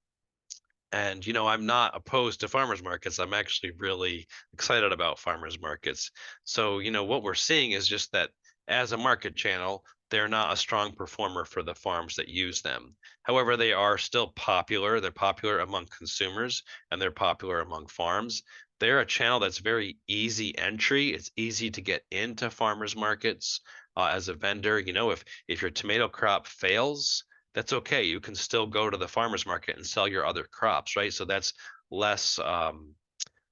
and I'm not opposed to farmers markets. I'm actually really excited about farmers markets. So, what we're seeing is just that as a market channel, they're not a strong performer for the farms that use them. However, they are still popular. They're popular among consumers and they're popular among farms. They're a channel that's very easy entry. It's easy to get into farmers markets as a vendor. If your tomato crop fails, that's okay. You can still go to the farmer's market and sell your other crops, right? So that's less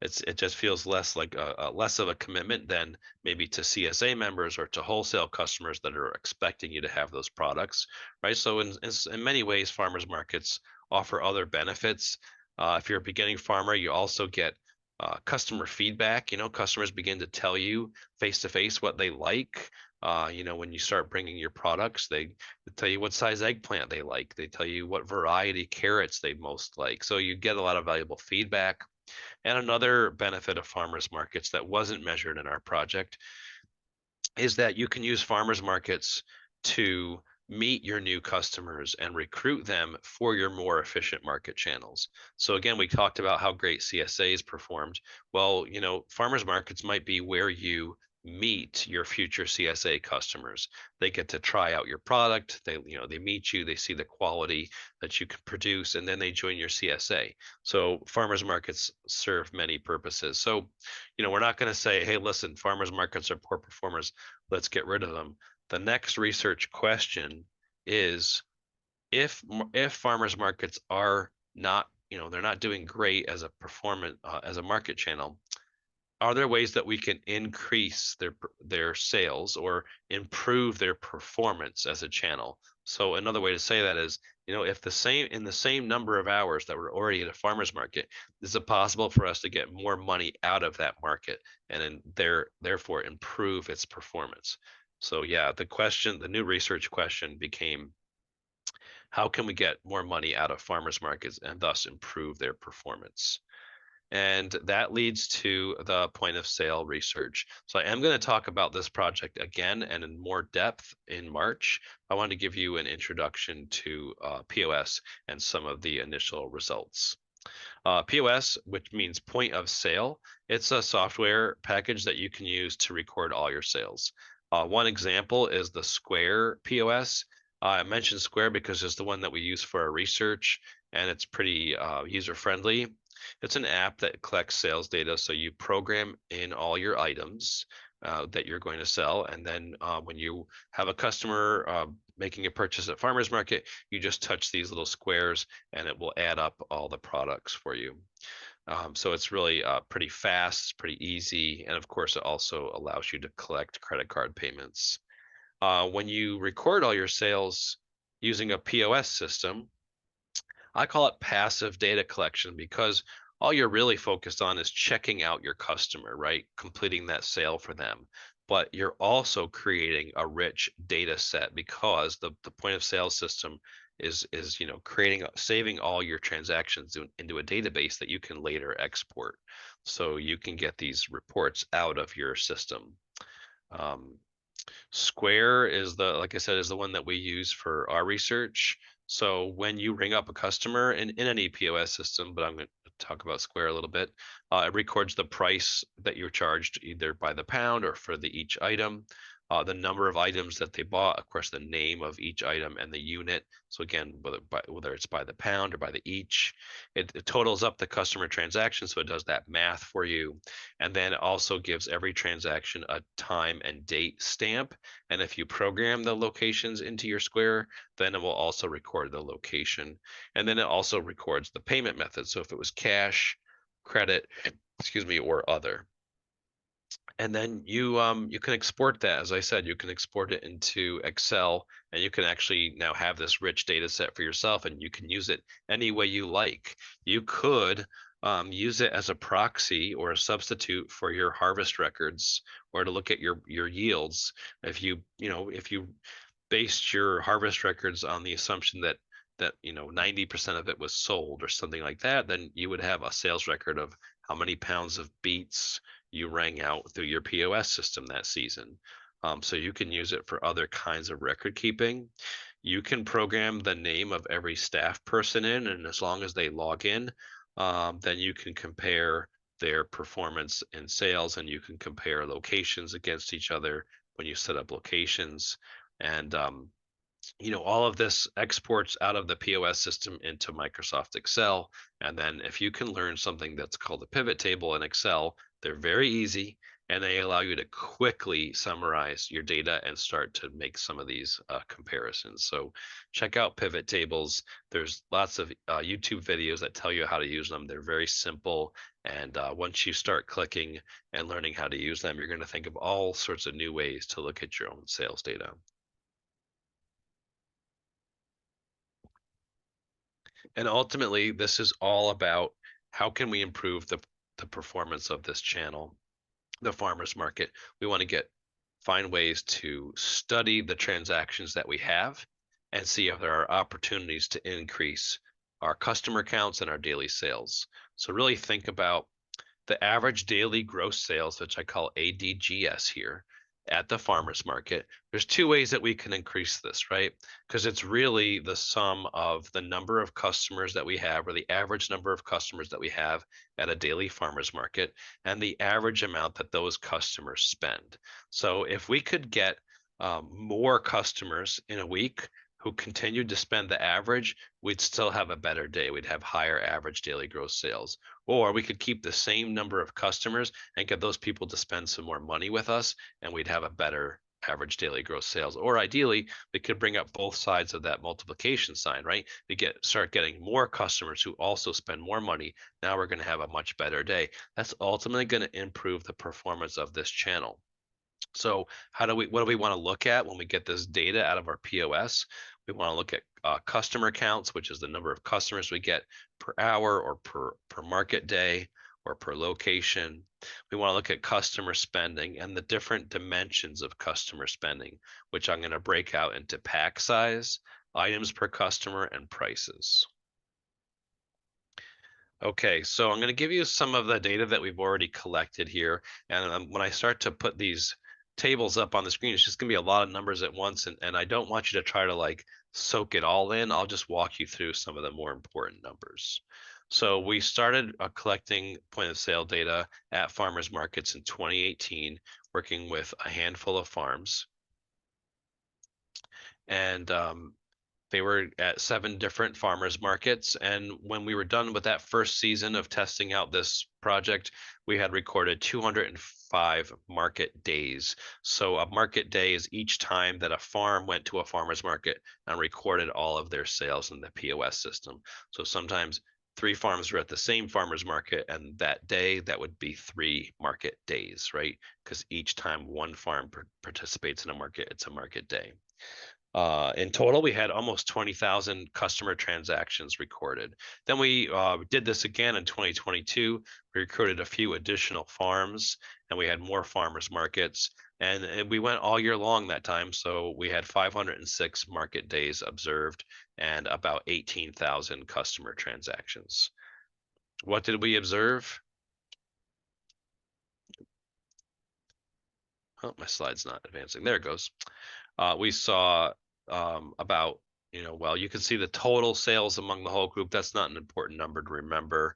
It just feels less like a less of a commitment than maybe to CSA members or to wholesale customers that are expecting you to have those products, right? So in many ways, farmers markets offer other benefits. If you're a beginning farmer, you also get customer feedback. Customers begin to tell you face to face what they like. When you start bringing your products, they tell you what size eggplant they like. They tell you what variety carrots they most like. So you get a lot of valuable feedback. And another benefit of farmers markets that wasn't measured in our project is that you can use farmers markets to meet your new customers and recruit them for your more efficient market channels. So again, we talked about how great CSAs performed. Well, farmers markets might be where you meet your future CSA customers. They get to try out your product, they meet you, they see the quality that you can produce, and then they join your CSA. So farmers markets serve many purposes. So, we're not going to say, hey, listen, farmers markets are poor performers, let's get rid of them. The next research question is, if farmers markets are not, they're not doing great as a performance as a market channel, are there ways that we can increase their sales or improve their performance as a channel? So another way to say that is, if the same number of hours that we're already at a farmer's market, is it possible for us to get more money out of that market and then therefore improve its performance? So yeah, the new research question became, how can we get more money out of farmers markets and thus improve their performance? And that leads to the point of sale research. So I am going to talk about this project again and in more depth in March. I want to give you an introduction to POS and some of the initial results. POS, which means point of sale, it's a software package that you can use to record all your sales. One example is the Square POS. I mentioned Square because it's the one that we use for our research, and it's pretty user friendly. It's an app that collects sales data, so you program in all your items that you're going to sell, and then when you have a customer making a purchase at farmers market, you just touch these little squares, and it will add up all the products for you. So it's really pretty fast, it's pretty easy, and of course, it also allows you to collect credit card payments. When you record all your sales using a POS system, I call it passive data collection because all you're really focused on is checking out your customer, right? Completing that sale for them. But you're also creating a rich data set because the point of sale system is saving all your transactions into a database that you can later export. So you can get these reports out of your system. Um, Square is like I said, is the one that we use for our research. So when you ring up a customer in any POS system, but I'm going to talk about Square a little bit, it records the price that you're charged either by the pound or for each item, the number of items that they bought, of course, the name of each item and the unit. So again, whether it's by the pound or by the each, it totals up the customer transaction. So it does that math for you. And then it also gives every transaction a time and date stamp. And if you program the locations into your Square, then it will also record the location. And then it also records the payment method. So if it was cash, credit, excuse me, or other. And then you can export that. As I said, you can export it into Excel, and you can actually now have this rich data set for yourself, and you can use it any way you like. You could use it as a proxy or a substitute for your harvest records, or to look at your yields. If you based your harvest records on the assumption that 90% of it was sold or something like that, then you would have a sales record of how many pounds of beets you rang out through your POS system that season. So you can use it for other kinds of record keeping. You can program the name of every staff person in, and as long as they log in, then you can compare their performance in sales, and you can compare locations against each other when you set up locations. And all of this exports out of the POS system into Microsoft Excel. And then if you can learn something that's called a pivot table in Excel, they're very easy. and they allow you to quickly summarize your data and start to make some of these comparisons. So check out pivot tables. There's lots of YouTube videos that tell you how to use them. They're very simple, and once you start clicking and learning how to use them, you're going to think of all sorts of new ways to look at your own sales data. And ultimately, this is all about how can we improve the performance of this channel, the farmers market. We want to find ways to study the transactions that we have and see if there are opportunities to increase our customer counts and our daily sales. So really think about the average daily gross sales, which I call ADGS here, at the farmers market. There's two ways that we can increase this, right? Because it's really the sum of the number of customers that we have, or the average number of customers that we have at a daily farmers market, and the average amount that those customers spend. So if we could get more customers in a week who continued to spend the average, we'd still have a better day. We'd have higher average daily gross sales. Or we could keep the same number of customers and get those people to spend some more money with us, and we'd have a better average daily gross sales. Or ideally, we could bring up both sides of that multiplication sign, right? We start getting more customers who also spend more money. Now we're going to have a much better day. That's ultimately going to improve the performance of this channel. So what do we want to look at when we get this data out of our POS? We want to look at customer counts, which is the number of customers we get per hour or per market day or per location. We want to look at customer spending and the different dimensions of customer spending, which I'm going to break out into pack size, items per customer, and prices. Okay, so I'm going to give you some of the data that we've already collected here. And when I start to put these tables up on the screen, it's just going to be a lot of numbers at once. And I don't want you to try to like soak it all in. I'll just walk you through some of the more important numbers. So we started collecting point of sale data at farmers markets in 2018, working with a handful of farms. And they were at 7 different farmers markets. And when we were done with that first season of testing out this project, we had recorded 205 market days. So a market day is each time that a farm went to a farmer's market and recorded all of their sales in the POS system. So sometimes 3 farms were at the same farmer's market, and that day that would be 3 market days, right? Because each time one farm participates in a market, it's a market day. In total, we had almost 20,000 customer transactions recorded. Then we did this again in 2022. We recruited a few additional farms, and we had more farmers markets. And we went all year long that time. So we had 506 market days observed and about 18,000 customer transactions. What did we observe? Oh, my slide's not advancing. There it goes. We saw about, well, you can see the total sales among the whole group. That's not an important number to remember.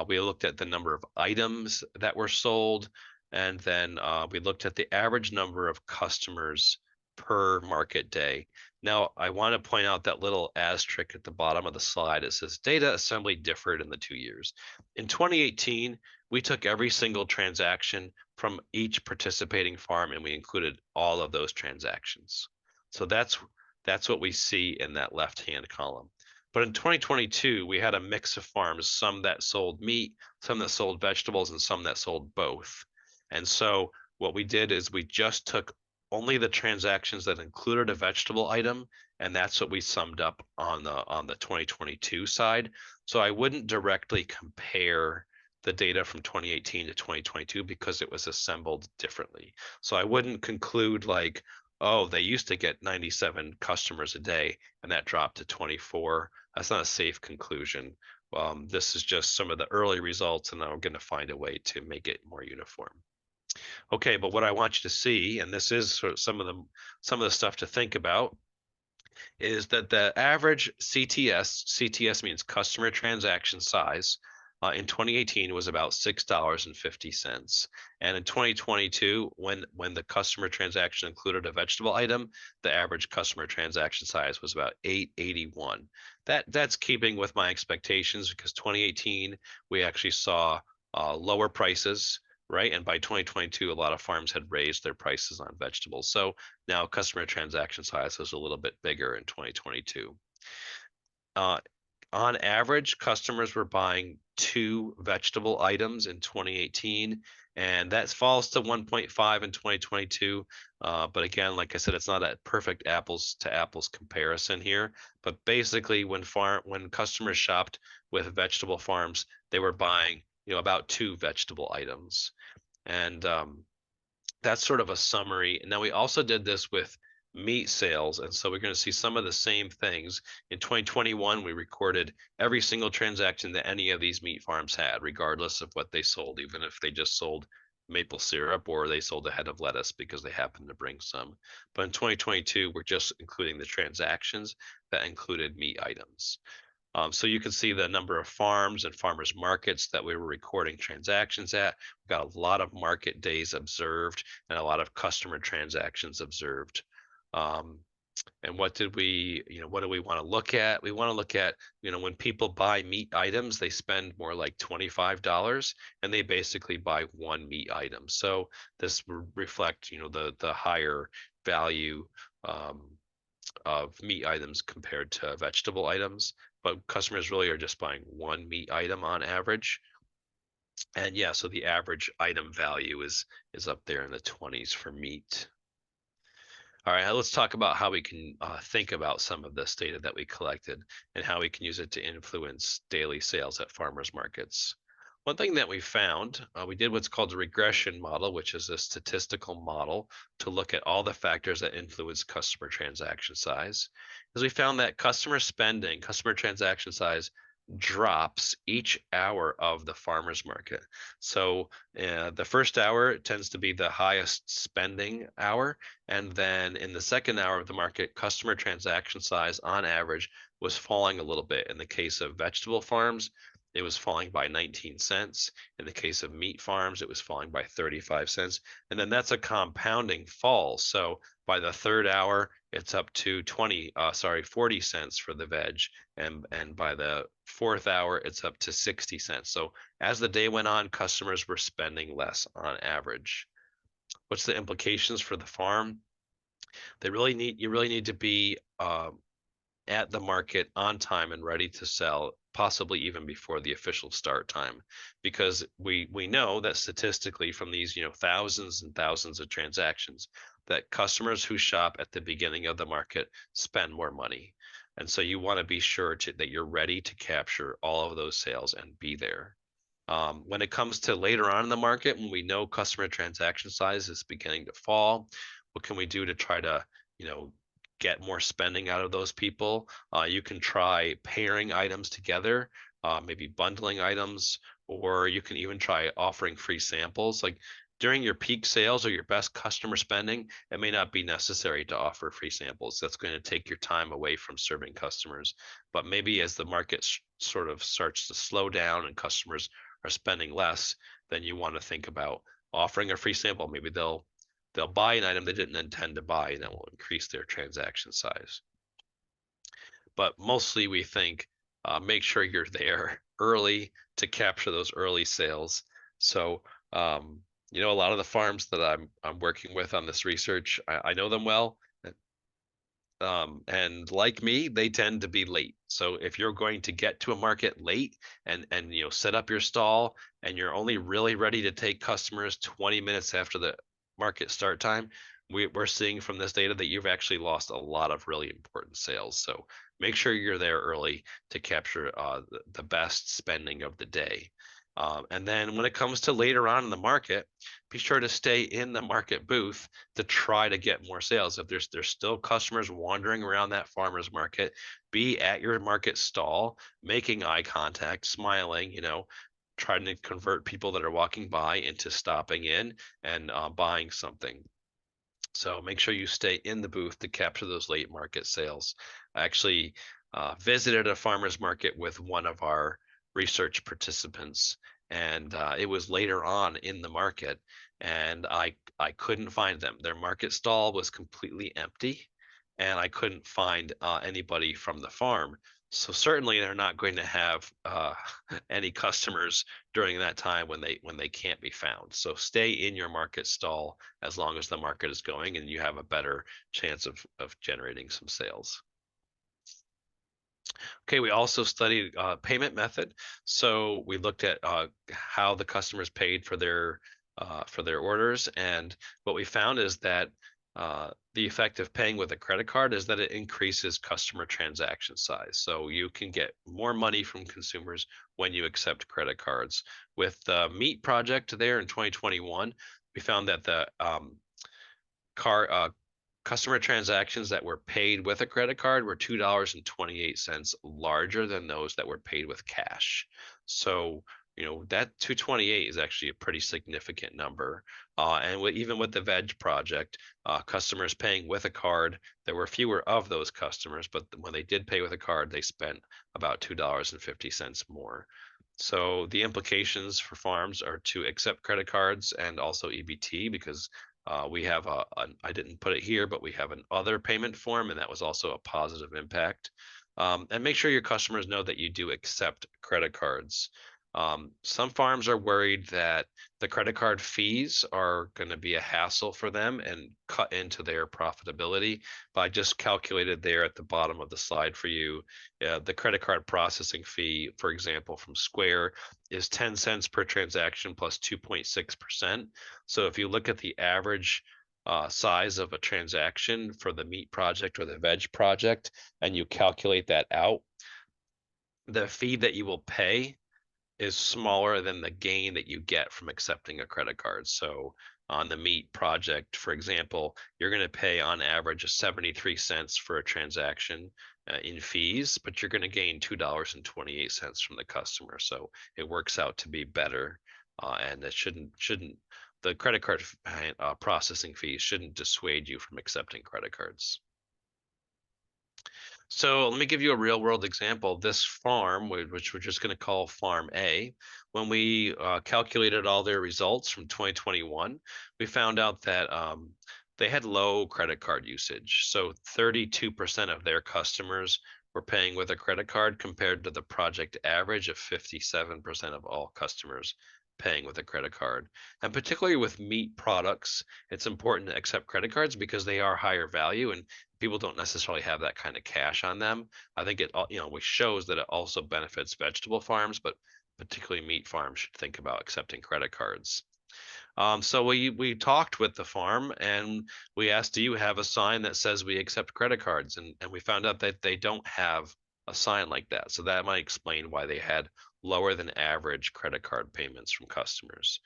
We looked at the number of items that were sold, and then we looked at the average number of customers per market day. Now, I want to point out that little asterisk at the bottom of the slide. It says data assembly differed in the 2 years. In 2018, we took every single transaction from each participating farm and we included all of those transactions. So that's what we see in that left-hand column. But in 2022, we had a mix of farms, some that sold meat, some that sold vegetables, and some that sold both. And so what we did is we just took only the transactions that included a vegetable item, and that's what we summed up on the 2022 side. So I wouldn't directly compare the data from 2018 to 2022 because it was assembled differently. So I wouldn't conclude like, oh, they used to get 97 customers a day and that dropped to 24. That's not a safe conclusion. This is just some of the early results, and I'm going to find a way to make it more uniform. Okay, but what I want you to see, and this is sort of some of the stuff to think about, is that the average CTS means customer transaction size, in 2018 was about $6.50. And in 2022, when the customer transaction included a vegetable item, the average customer transaction size was about $8.81. That's keeping with my expectations because 2018, we actually saw lower prices, right? And by 2022, a lot of farms had raised their prices on vegetables. So now customer transaction size is a little bit bigger in 2022. Uh, on average, customers were buying 2 vegetable items in 2018, and that falls to 1.5 in 2022. But again, like I said, it's not a perfect apples to apples comparison here. But basically, when customers shopped with vegetable farms, they were buying about 2 vegetable items, and that's sort of a summary. And now we also did this with meat sales. And so we're going to see some of the same things. In 2021, we recorded every single transaction that any of these meat farms had, regardless of what they sold, even if they just sold maple syrup or they sold a head of lettuce because they happened to bring some. But in 2022, we're just including the transactions that included meat items. So you can see the number of farms and farmers markets that we were recording transactions at. We got a lot of market days observed and a lot of customer transactions observed. Um, and what do we want to look at? We want to look at, when people buy meat items, they spend more like $25 and they basically buy one meat item. So this reflect, the higher value um, of meat items compared to vegetable items, but customers really are just buying one meat item on average. And yeah, so the average item value is up there in the 20s for meat. All right, let's talk about how we can think about some of this data that we collected and how we can use it to influence daily sales at farmers markets. One thing that we found, we did what's called a regression model, which is a statistical model to look at all the factors that influence customer transaction size. Is we found that customer spending, customer transaction size drops each hour of the farmers market. So the first hour tends to be the highest spending hour. And then in the second hour of the market, customer transaction size on average was falling a little bit. In the case of vegetable farms, it was falling by 19 cents. In the case of meat farms, it was falling by 35 cents. And then that's a compounding fall. So by the third hour, it's up to 40 cents for the veg. And by the fourth hour, it's up to 60 cents. So as the day went on, customers were spending less on average. What's the implications for the farm? You really need to be at the market on time and ready to sell, possibly even before the official start time, because we know that statistically from these thousands and thousands of transactions that customers who shop at the beginning of the market spend more money. And so you want to be sure that you're ready to capture all of those sales and be there. When it comes to later on in the market, when we know customer transaction size is beginning to fall, what can we do to try to, you know, get more spending out of those people? You can try pairing items together, maybe bundling items, or you can even try offering free samples. Like during your peak sales or your best customer spending, it may not be necessary to offer free samples. That's going to take your time away from serving customers. But maybe as the market sort of starts to slow down and customers are spending less, then you want to think about offering a free sample. Maybe they'll buy an item they didn't intend to buy, and that will increase their transaction size. But mostly we think make sure you're there early to capture those early sales. So a lot of the farms that I'm working with on this research, I know them well. And like me, they tend to be late. So if you're going to get to a market late and set up your stall and you're only really ready to take customers 20 minutes after the market start time, we're seeing from this data that you've actually lost a lot of really important sales. So make sure you're there early to capture the best spending of the day. And then when it comes to later on in the market, be sure to stay in the market booth to try to get more sales. If there's still customers wandering around that farmer's market, be at your market stall, making eye contact, smiling, trying to convert people that are walking by into stopping in and buying something. So make sure you stay in the booth to capture those late market sales. I actually visited a farmer's market with one of our research participants, and it was later on in the market, and I couldn't find them. Their market stall was completely empty, and I couldn't find anybody from the farm. So certainly they're not going to have any customers during that time when they can't be found. So stay in your market stall as long as the market is going, and you have a better chance of generating some sales. Okay, we also studied payment method. So we looked at how the customers paid for their orders, and what we found is that the effect of paying with a credit card is that it increases customer transaction size. So you can get more money from consumers when you accept credit cards. With the meat project there in 2021, we found that the car customer transactions that were paid with a credit card were $2.28 larger than those that were paid with cash. So, that 228 is actually a pretty significant number. Even with the veg project, customers paying with a card, there were fewer of those customers, but when they did pay with a card, they spent about $2.50 more. So the implications for farms are to accept credit cards and also EBT, because we have I didn't put it here, but we have an other payment form, and that was also a positive impact. And make sure your customers know that you do accept credit cards. Some farms are worried that the credit card fees are going to be a hassle for them and cut into their profitability. But I just calculated there at the bottom of the slide for you. The credit card processing fee, for example, from Square is 10 cents per transaction plus 2.6%. So if you look at the average size of a transaction for the meat project or the veg project, and you calculate that out, the fee that you will pay is smaller than the gain that you get from accepting a credit card. So on the meat project, for example, you're going to pay on average 73 cents for a transaction in fees, but you're going to gain $2.28 from the customer. So it works out to be better, and it shouldn't the credit card processing fees shouldn't dissuade you from accepting credit cards. So let me give you a real world example. This farm, which we're just going to call Farm A, when we calculated all their results from 2021, we found out that they had low credit card usage. So 32% of their customers were paying with a credit card compared to the project average of 57% of all customers paying with a credit card. And particularly with meat products, it's important to accept credit cards because they are higher value, and people don't necessarily have that kind of cash on them. I think which shows that it also benefits vegetable farms, but particularly meat farms should think about accepting credit cards. So we talked with the farm and we asked, do you have a sign that says we accept credit cards? And we found out that they don't have a sign like that. So that might explain why they had lower than average credit card payments from customers.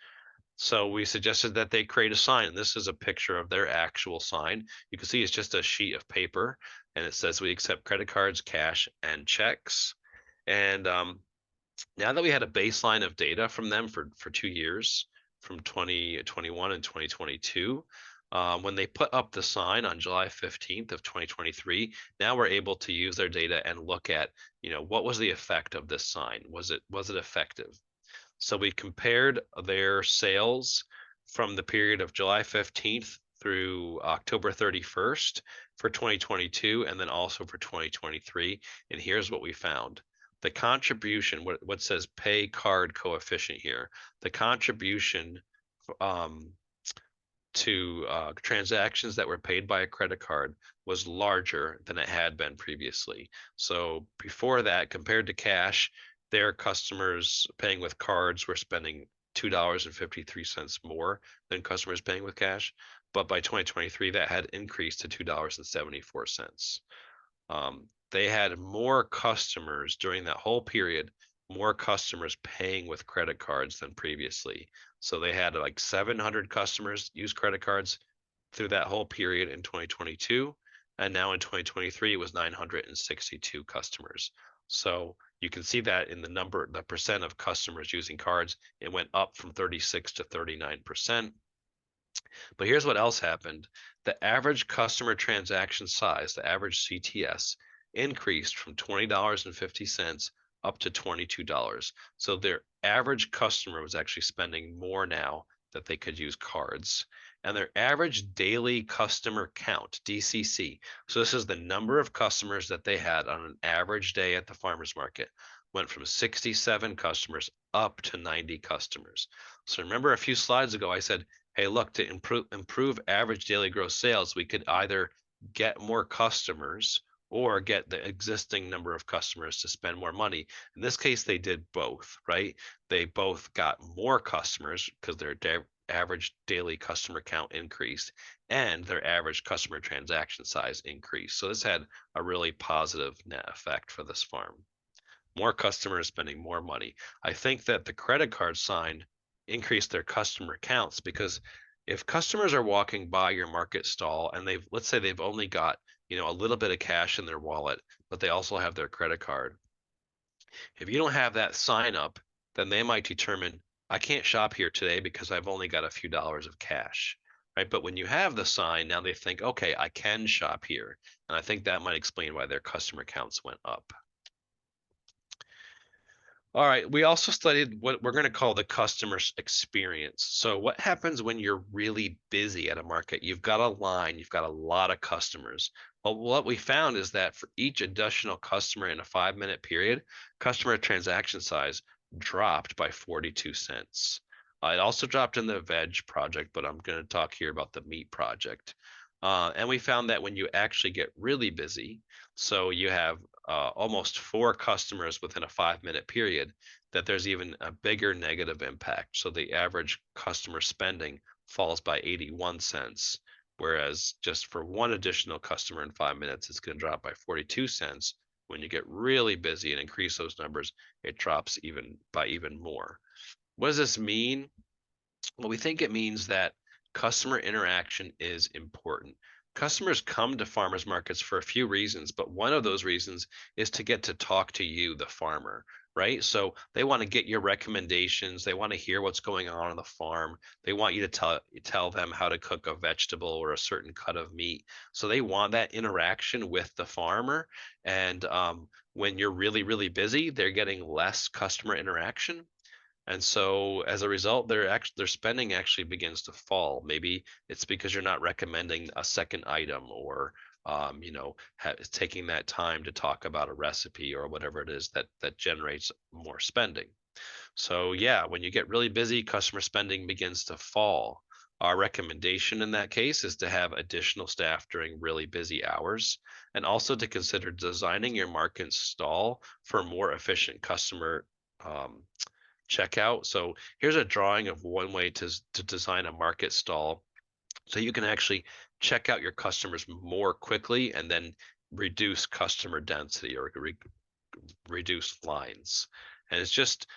So we suggested that they create a sign. And this is a picture of their actual sign. You can see it's just a sheet of paper, and it says we accept credit cards, cash, and checks. And now that we had a baseline of data from them for 2 years, from 2021 and 2022, when they put up the sign on July 15th of 2023, now we're able to use their data and look at, what was the effect of this sign? Was it effective? So we compared their sales from the period of July 15th through October 31st for 2022, and then also for 2023. And here's what we found. The contribution, what says pay card coefficient here, the contribution um, to transactions that were paid by a credit card was larger than it had been previously. So before that, compared to cash, their customers paying with cards were spending $2.53 more than customers paying with cash. But by 2023, that had increased to $2.74. They had more customers during that whole period, more customers paying with credit cards than previously. So they had like 700 customers use credit cards through that whole period in 2022. And now in 2023, it was 962 customers. So you can see that in the percent of customers using cards, it went up from 36 to 39%. But here's what else happened. The average customer transaction size, the average CTS, increased from $20.50 up to $22. So their average customer was actually spending more now that they could use cards. And their average daily customer count, DCC, so this is the number of customers that they had on an average day at the farmer's market, went from 67 customers up to 90 customers. So remember a few slides ago, I said, hey, look, to improve average daily gross sales, we could either get more customers or get the existing number of customers to spend more money. In this case, they did both, right? They both got more customers because their average daily customer count increased and their average customer transaction size increased. So this had a really positive net effect for this farm. More customers spending more money. I think that the credit card sign increased their customer counts because if customers are walking by your market stall and let's say they've only got, a little bit of cash in their wallet, but they also have their credit card. If you don't have that sign up, then they might determine, I can't shop here today because I've only got a few dollars of cash. Right. But when you have the sign, now they think, okay, I can shop here. And I think that might explain why their customer counts went up. All right, we also studied what we're going to call the customer experience. So what happens when you're really busy at a market? You've got a line, you've got a lot of customers. Well, what we found is that for each additional customer in a 5-minute period, customer transaction size dropped by 42 cents. It also dropped in the veg project, but I'm going to talk here about the meat project. And we found that when you actually get really busy, so you have almost 4 customers within a 5-minute period, that there's even a bigger negative impact. So the average customer spending falls by 81 cents, whereas just for one additional customer in 5 minutes, it's going to drop by 42 cents. When you get really busy and increase those numbers, it drops even more. What does this mean? Well, we think it means that customer interaction is important. Customers come to farmers markets for a few reasons, but one of those reasons is to get to talk to you, the farmer, right? So they want to get your recommendations. They want to hear what's going on the farm. They want you to tell them how to cook a vegetable or a certain cut of meat. So they want that interaction with the farmer. And when you're really, really busy, they're getting less customer interaction. And so as a result, their spending actually begins to fall. Maybe it's because you're not recommending a second item or taking that time to talk about a recipe or whatever it is that generates more spending. So yeah, when you get really busy, customer spending begins to fall. Our recommendation in that case is to have additional staff during really busy hours and also to consider designing your market stall for more efficient customer um, checkout. So here's a drawing of one way to design a market stall so you can actually check out your customers more quickly and then reduce customer density or reduce lines. And it's just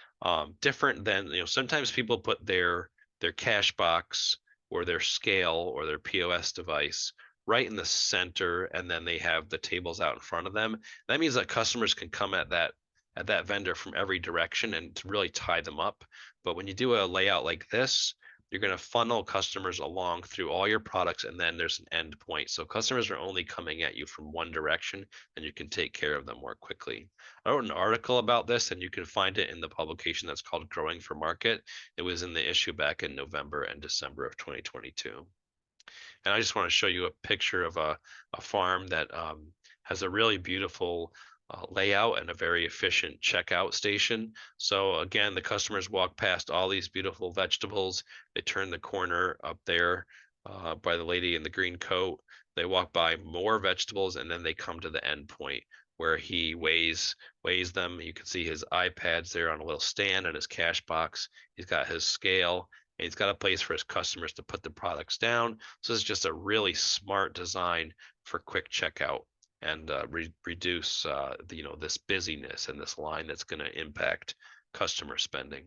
different than, sometimes people put their cash box or their scale or their POS device right in the center, and then they have the tables out in front of them. That means that customers can come at that vendor from every direction and to really tie them up. But when you do a layout like this, you're going to funnel customers along through all your products, and then there's an end point. So customers are only coming at you from one direction, and you can take care of them more quickly. I wrote an article about this, and you can find it in the publication that's called Growing for Market. It was in the issue back in November and December of 2022. And I just want to show you a picture of a farm that has a really beautiful layout and a very efficient checkout station. So again, the customers walk past all these beautiful vegetables. They turn the corner up there by the lady in the green coat. They walk by more vegetables, and then they come to the end point where he weighs them. You can see his iPads there on a little stand and his cash box. He's got his scale, and he's got a place for his customers to put the products down. So this is just a really smart design for quick checkout and reduce this busyness and this line that's going to impact customer spending.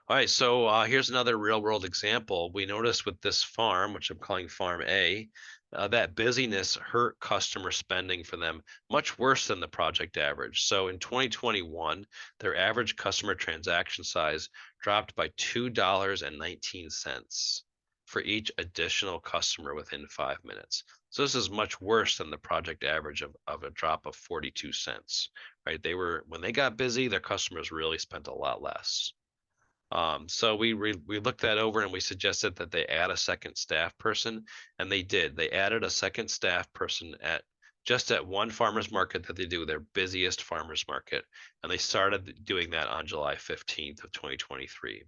All right, so here's another real world example. We noticed with this farm, which I'm calling Farm A, that busyness hurt customer spending for them much worse than the project average. So in 2021, their average customer transaction size dropped by $2.19 for each additional customer within 5 minutes. So this is much worse than the project average of a drop of 42 cents, right? When they got busy, their customers really spent a lot less. So we looked that over and we suggested that they add a second staff person, and they did. They added a second staff person at just at one farmers market that they do, their busiest farmers market, and they started doing that on July 15th of 2023.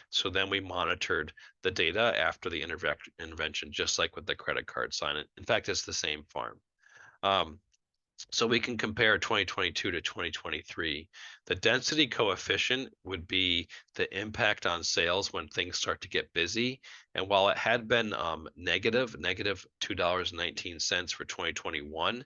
So then we monitored the data after the intervention, just like with the credit card sign. In fact, it's the same farm. Um, so we can compare 2022 to 2023. The density coefficient would be the impact on sales when things start to get busy. And while it had been negative $2.19 for 2021,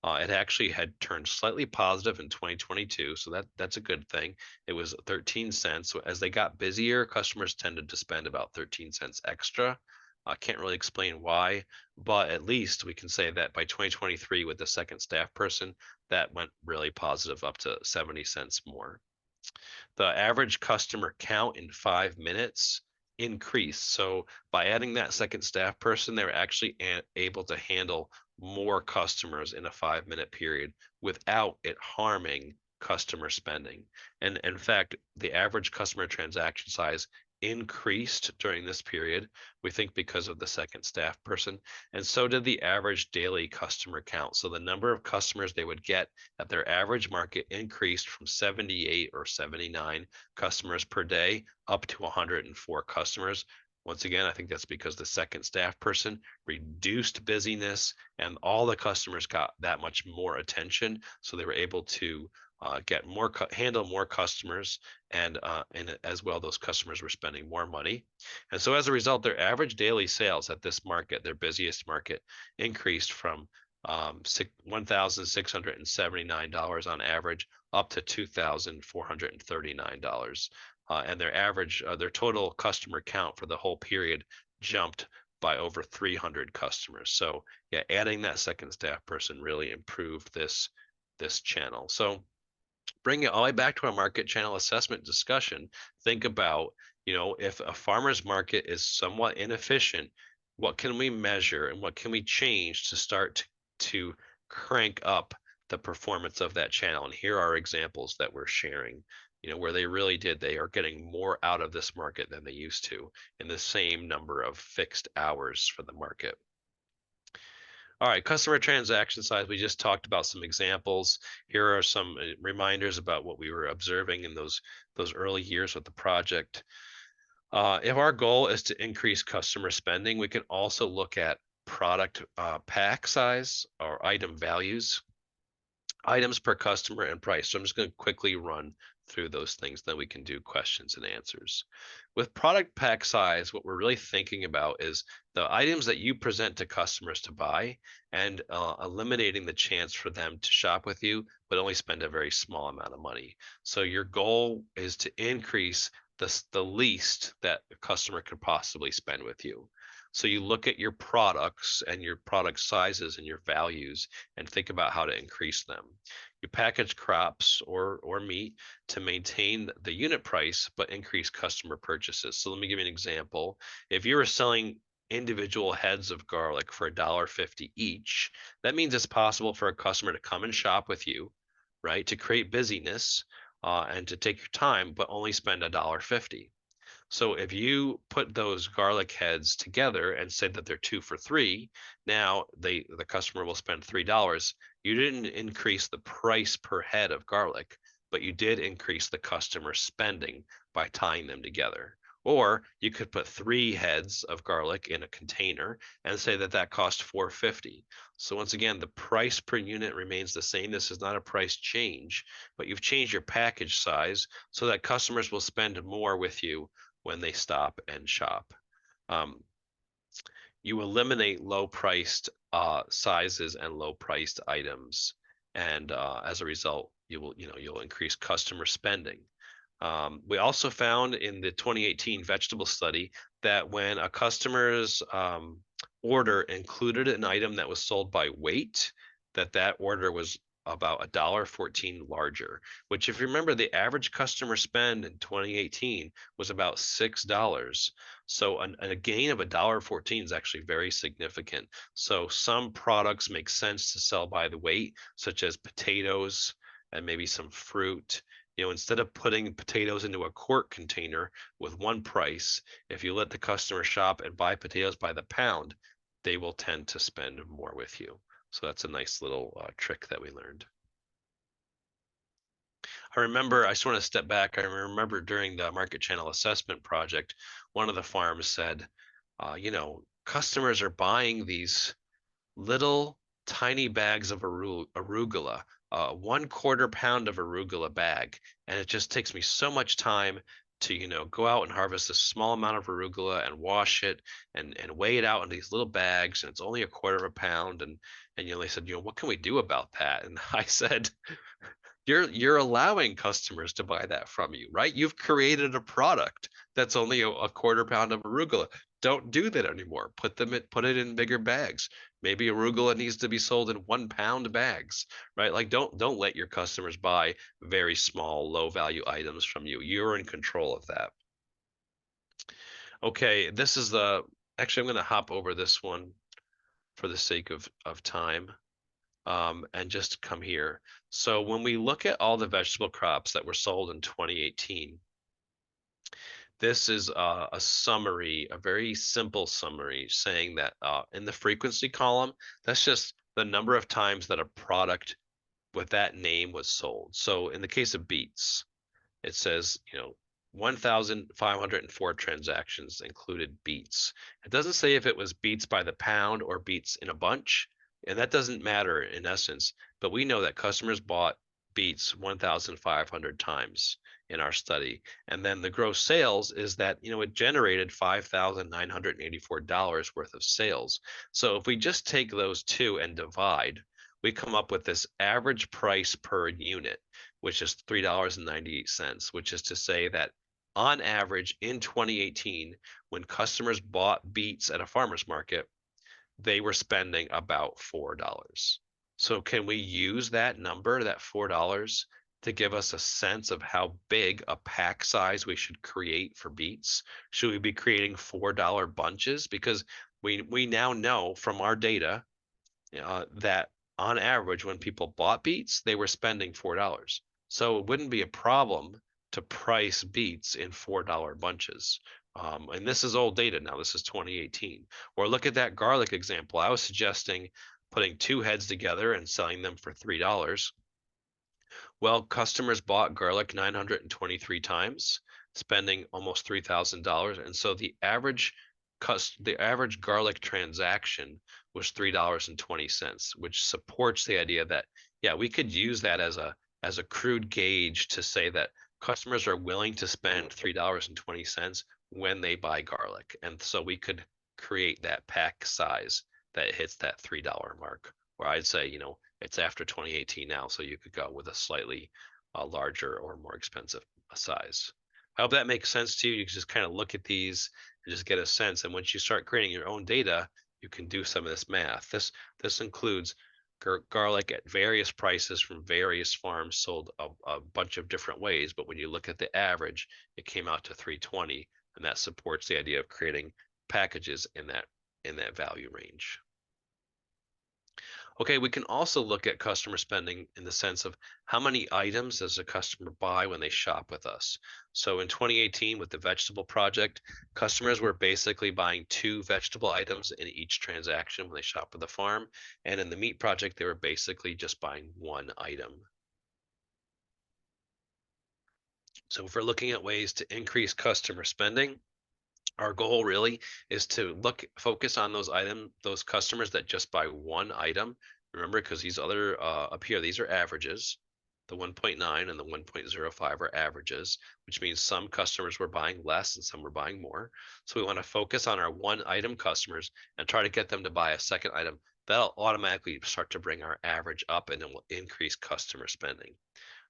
it actually had turned slightly positive in 2022. So that's a good thing. It was 13 cents. So as they got busier, customers tended to spend about 13 cents extra. I can't really explain why, but at least we can say that by 2023 with the second staff person, that went really positive up to 70 cents more. The average customer count in 5 minutes increased. So by adding that second staff person, they were actually able to handle more customers in a 5 minute period without it harming customer spending. And in fact, the average customer transaction size increased during this period, we think because of the second staff person. And so did the average daily customer count. So the number of customers they would get at their average market increased from 78 or 79 customers per day up to 104 customers. Once again, I think that's because the second staff person reduced busyness and all the customers got that much more attention. So they were able to get more, handle more customers, and as well, those customers were spending more money. And so as a result, their average daily sales at this market, their busiest market, increased from $1,679 on average up to $2,439. And their average, their total customer count for the whole period jumped by over 300 customers. So yeah, adding that second staff person really improved this channel. So bring it all the way back to our market channel assessment discussion. Think about, if a farmer's market is somewhat inefficient, what can we measure and what can we change to start to crank up the performance of that channel? And here are examples that we're sharing, where they are getting more out of this market than they used to in the same number of fixed hours for the market. All right, customer transaction size. We just talked about some examples. Here are some reminders about what we were observing in those early years with the project. If our goal is to increase customer spending, we can also look at product pack size or item values, items per customer, and price. So I'm just going to quickly run through those things, then we can do questions and answers. With product pack size, what we're really thinking about is the items that you present to customers to buy, and eliminating the chance for them to shop with you, but only spend a very small amount of money. So your goal is to increase the least that a customer could possibly spend with you. So you look at your products and your product sizes and your values and think about how to increase them. You package crops or meat to maintain the unit price but increase customer purchases. So let me give you an example. If you were selling individual heads of garlic for $1.50 each, that means it's possible for a customer to come and shop with you, right? To create busyness and to take your time, but only spend $1.50. So if you put those garlic heads together and say that they're 2 for $3, now the customer will spend $3. You didn't increase the price per head of garlic, but you did increase the customer spending by tying them together. Or you could put 3 heads of garlic in a container and say that that cost $4.50. So once again, the price per unit remains the same. This is not a price change, but you've changed your package size so that customers will spend more with you when they stop and shop. Um, you eliminate low-priced sizes and low-priced items, and as a result, you'll increase customer spending. We also found in the 2018 vegetable study that when a customer's order included an item that was sold by weight, that order was about $1.14 larger, which if you remember, the average customer spend in 2018 was about $6. So a gain of $1.14 is actually very significant. So some products make sense to sell by the weight, such as potatoes and maybe some fruit Instead of putting potatoes into a quart container with one price, if you let the customer shop and buy potatoes by the pound, they will tend to spend more with you. So that's a nice little trick that we learned. I just want to step back. I remember during the market channel assessment project, one of the farms said, customers are buying these little tiny bags of arugula, 1/4 pound of arugula bag. And it just takes me so much time to, go out and harvest a small amount of arugula and wash it and weigh it out in these little bags. And it's only 1/4 pound. And, they said, what can we do about that? And I said, you're allowing customers to buy that from you, right? You've created a product that's only a 1/4 pound of arugula. Don't do that anymore. Put it in bigger bags. Maybe arugula needs to be sold in 1 pound bags, right? Like don't let your customers buy very small, low value items from you. You're in control of that. Okay, this is the actually I'm going to hop over this one for the sake of time. And just come here. So when we look at all the vegetable crops that were sold in 2018, this is a summary, a very simple summary saying that in the frequency column, that's just the number of times that a product with that name was sold. So in the case of beets, it says, 1,504 transactions included beets. It doesn't say if it was beets by the pound or beets in a bunch, and that doesn't matter in essence, but we know that customers bought beets 1,500 times in our study. And then the gross sales is that, it generated $5,984 worth of sales. So if we just take those two and divide, we come up with this average price per unit, which is $3.98, which is to say that on average in 2018, when customers bought beets at a farmer's market, they were spending about $4. So can we use that number, that $4, to give us a sense of how big a pack size we should create for beets? Should we be creating $4 bunches? Because we now know from our data that on average, when people bought beets, they were spending $4. So it wouldn't be a problem to price beets in $4 bunches. And this is old data now. This is 2018. Or look at that garlic example. I was suggesting putting two heads together and selling them for $3. Well, customers bought garlic 923 times, spending almost $3,000. And so the average garlic transaction was $3.20, which supports the idea that, yeah, we could use that as a crude gauge to say that customers are willing to spend $3.20 when they buy garlic. And so we could create that pack size that hits that $3 mark, where I'd say, it's after 2018 now, so you could go with a slightly larger or more expensive size. I hope that makes sense to you. You can just kind of look at these and just get a sense. And once you start creating your own data, you can do some of this math. This includes garlic at various prices from various farms sold a bunch of different ways. But when you look at the average, it came out to 320, and that supports the idea of creating packages in that value range. Okay, we can also look at customer spending in the sense of how many items does a customer buy when they shop with us. So in 2018, with the vegetable project, customers were basically buying 2 vegetable items in each transaction when they shop with the farm. And in the meat project, they were basically just buying 1 item. So if we're looking at ways to increase customer spending, our goal really is to focus on those customers that just buy 1 item. Remember, because these other up here, these are averages. The 1.9 and the 1.05 are averages, which means some customers were buying less and some were buying more. So we want to focus on our 1 item customers and try to get them to buy a second item. That'll automatically start to bring our average up, and it will increase customer spending.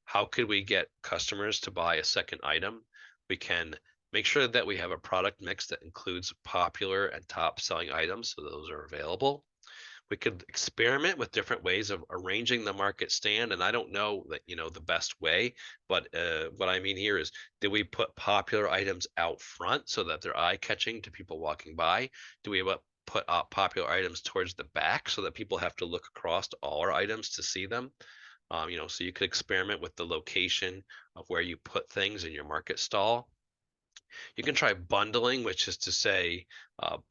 How could we get customers to buy a second item? We can make sure that we have a product mix that includes popular and top selling items, so those are available. We could experiment with different ways of arranging the market stand, and I don't know that the best way, but what I mean here is, do we put popular items out front so that they're eye-catching to people walking by? Do we put popular items towards the back so that people have to look across to all our items to see them? So you could experiment with the location of where you put things in your market stall. You can try bundling, which is to say,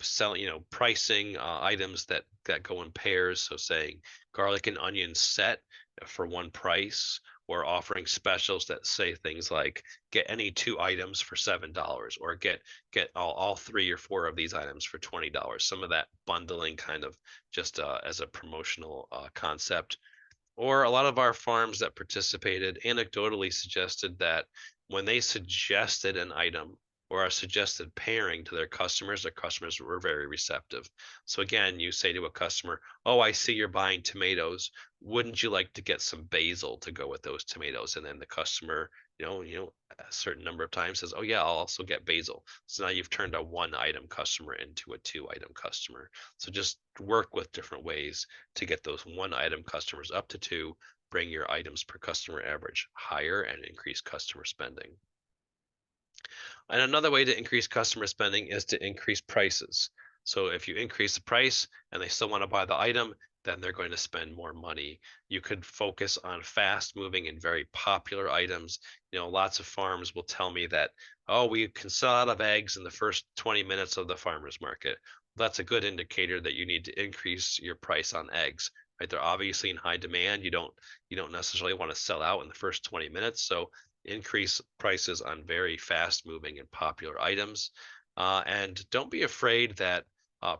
selling, pricing items that go in pairs. So saying garlic and onion set for one price, or offering specials that say things like get any two items for $7, or get all three or four of these items for $20. Some of that bundling kind of just as a promotional concept. Or a lot of our farms that participated anecdotally suggested that when they suggested an item or a suggested pairing to their customers were very receptive. So again, you say to a customer, "Oh, I see you're buying tomatoes. Wouldn't you like to get some basil to go with those tomatoes?" And then the customer, a certain number of times says, "Oh yeah, I'll also get basil." So now you've turned a one item customer into a two item customer. So just work with different ways to get those one item customers up to two, bring your items per customer average higher, and increase customer spending. And another way to increase customer spending is to increase prices. So if you increase the price and they still want to buy the item, then they're going to spend more money. You could focus on fast moving and very popular items. Lots of farms will tell me that, oh, we can sell out of eggs in the first 20 minutes of the farmer's market. That's a good indicator that you need to increase your price on eggs. Right? They're obviously in high demand. You don't necessarily want to sell out in the first 20 minutes. So increase prices on very fast moving and popular items. And don't be afraid that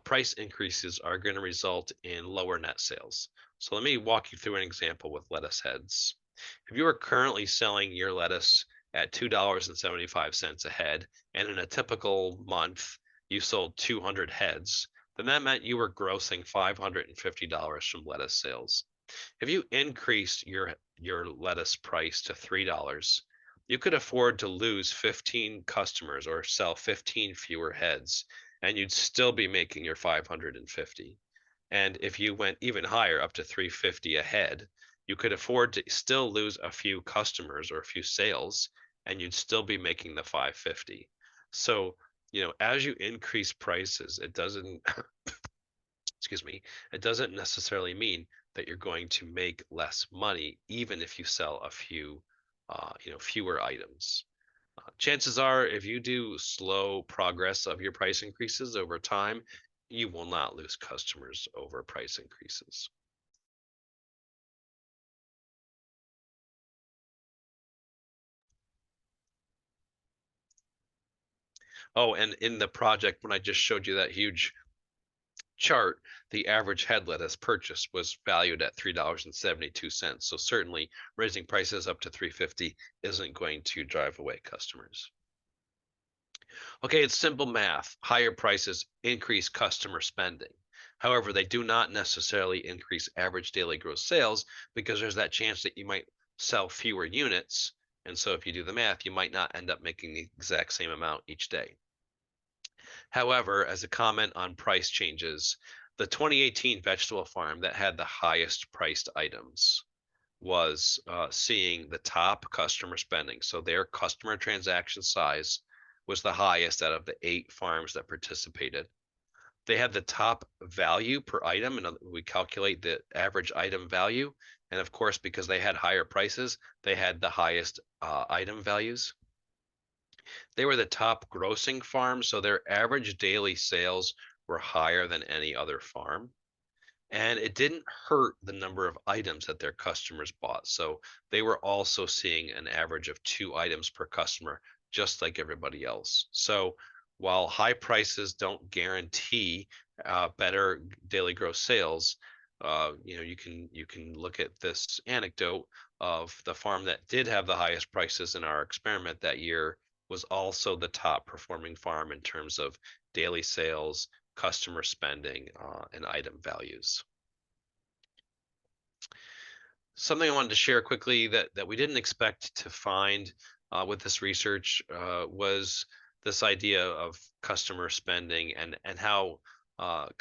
price increases are going to result in lower net sales. So let me walk you through an example with lettuce heads. If you are currently selling your lettuce at $2.75 a head, and in a typical month you sold 200 heads, then that meant you were grossing $550 from lettuce sales. If you increased your lettuce price to $3, you could afford to lose 15 customers or sell 15 fewer heads, and you'd still be making your 550. And if you went even higher, up to 350 a head, you could afford to still lose a few customers or a few sales, and you'd still be making the 550. So, as you increase prices, it doesn't excuse me, it doesn't necessarily mean that you're going to make less money, even if you sell a few, fewer items. Chances are, if you do slow progress of your price increases over time, you will not lose customers over price increases. Oh, and in the project, when I just showed you that huge chart, the average head lettuce purchase was valued at $3.72. So certainly raising prices up to 350 isn't going to drive away customers. Okay, it's simple math. Higher prices increase customer spending. However, they do not necessarily increase average daily gross sales because there's that chance that you might sell fewer units. And so if you do the math, you might not end up making the exact same amount each day. However, as a comment on price changes, the 2018 vegetable farm that had the highest priced items was seeing the top customer spending. So their customer transaction size was the highest out of the 8 farms that participated. They had the top value per item, and we calculate the average item value. And of course, because they had higher prices, they had the highest item values. They were the top grossing farm, so their average daily sales were higher than any other farm. And it didn't hurt the number of items that their customers bought. So they were also seeing an average of 2 items per customer, just like everybody else. So while high prices don't guarantee better daily gross sales, you can look at this anecdote of the farm that did have the highest prices in our experiment that year was also the top performing farm in terms of daily sales, customer spending, and item values. Something I wanted to share quickly that we didn't expect to find with this research was this idea of customer spending and how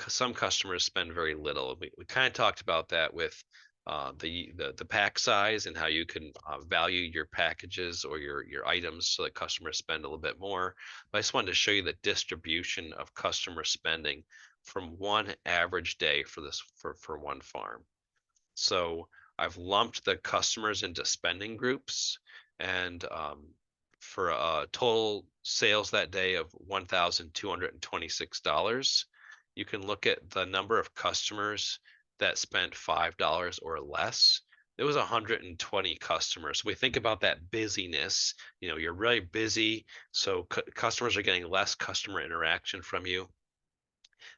some customers spend very little. We kind of talked about that with the pack size and how you can value your packages or your items so that customers spend a little bit more. But I just wanted to show you the distribution of customer spending from one average day for one farm. So I've lumped the customers into spending groups, and for a total sales that day of $1,226, you can look at the number of customers that spent $5 or less. There was 120 customers. We think about that busyness. You're really busy, so customers are getting less customer interaction from you.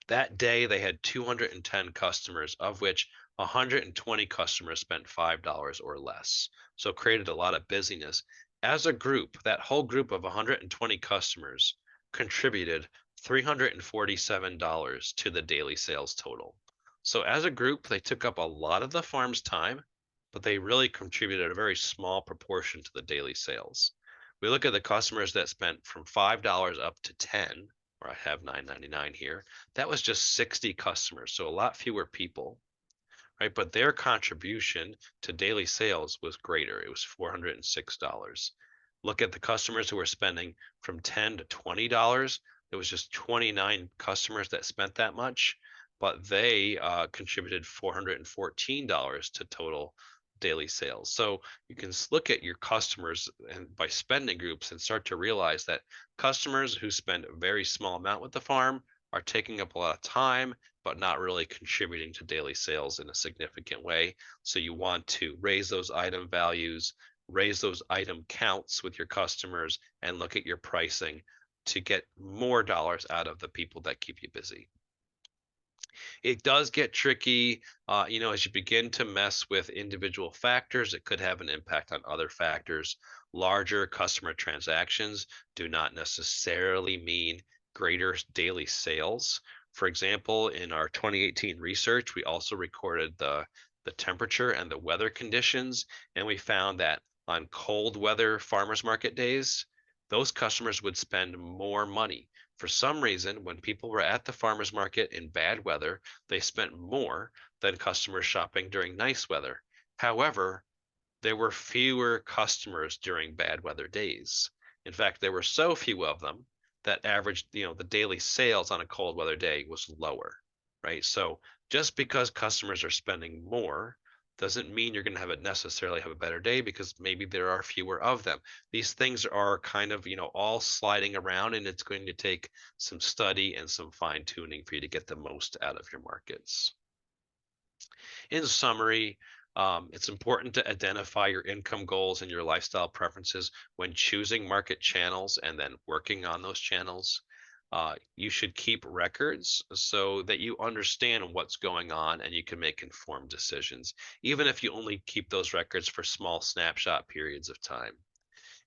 That day, they had 210 customers, of which 120 customers spent $5 or less. So created a lot of busyness. As a group, that whole group of 120 customers contributed $347 to the daily sales total. So as a group, they took up a lot of the farm's time, but they really contributed a very small proportion to the daily sales. We look at the customers that spent from $5 up to 10, or I have 9.99 here. That was just 60 customers, so a lot fewer people, right? But their contribution to daily sales was greater. It was $406. Look at the customers who were spending from $10 to $20. There was just 29 customers that spent that much, but they contributed $414 to total daily sales. So you can look at your customers and by spending groups and start to realize that customers who spend a very small amount with the farm are taking up a lot of time but not really contributing to daily sales in a significant way. So you want to raise those item values, raise those item counts with your customers, and look at your pricing to get more dollars out of the people that keep you busy. It does get tricky, as you begin to mess with individual factors, it could have an impact on other factors. Larger customer transactions do not necessarily mean greater daily sales. For example, in our 2018 research, we also recorded the temperature and the weather conditions, and we found that on cold weather farmers market days, those customers would spend more money. For some reason, when people were at the farmers market in bad weather, they spent more than customers shopping during nice weather. However, there were fewer customers during bad weather days. In fact, there were so few of them that average, the daily sales on a cold weather day was lower, right? So just because customers are spending more doesn't mean you're going to necessarily have a better day because maybe there are fewer of them. These things are kind of, all sliding around, and it's going to take some study and some fine tuning for you to get the most out of your markets. In summary, it's important to identify your income goals and your lifestyle preferences when choosing market channels and then working on those channels. You should keep records so that you understand what's going on and you can make informed decisions, even if you only keep those records for small snapshot periods of time.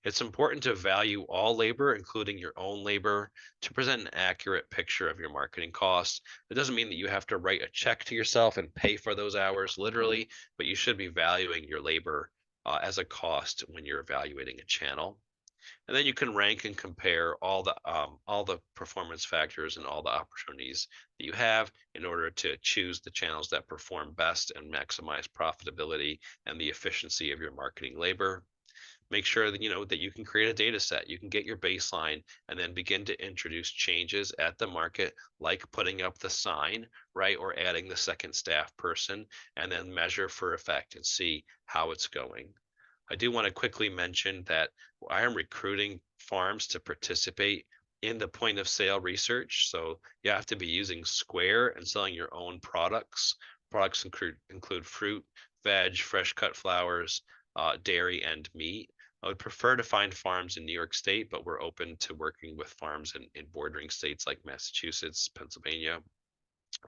It's important to value all labor, including your own labor, to present an accurate picture of your marketing costs. It doesn't mean that you have to write a check to yourself and pay for those hours literally, but you should be valuing your labor as a cost when you're evaluating a channel. And then you can rank and compare all the performance factors and all the opportunities that you have in order to choose the channels that perform best and maximize profitability and the efficiency of your marketing labor. Make sure that that you can create a data set, you can get your baseline, and then begin to introduce changes at the market, like putting up the sign, right, or adding the second staff person, and then measure for effect and see how it's going. I do want to quickly mention that I am recruiting farms to participate in the point of sale research. So you have to be using Square and selling your own products. Products include fruit, veg, fresh cut flowers, dairy, and meat. I would prefer to find farms in New York State, but we're open to working with farms in bordering states like Massachusetts, Pennsylvania,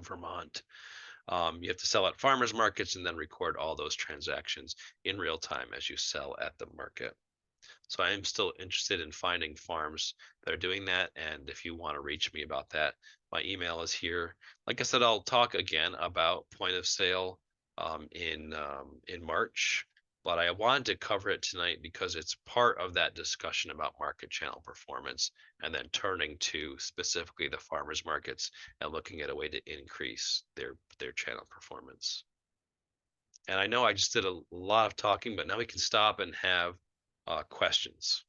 Vermont. You have to sell at farmers markets and then record all those transactions in real time as you sell at the market. So I am still interested in finding farms that are doing that. And if you want to reach me about that, my email is here. Like I said, I'll talk again about point of sale in March, but I wanted to cover it tonight because it's part of that discussion about market channel performance and then turning to specifically the farmers markets and looking at a way to increase their channel performance. And I know I just did a lot of talking, but now we can stop and have questions.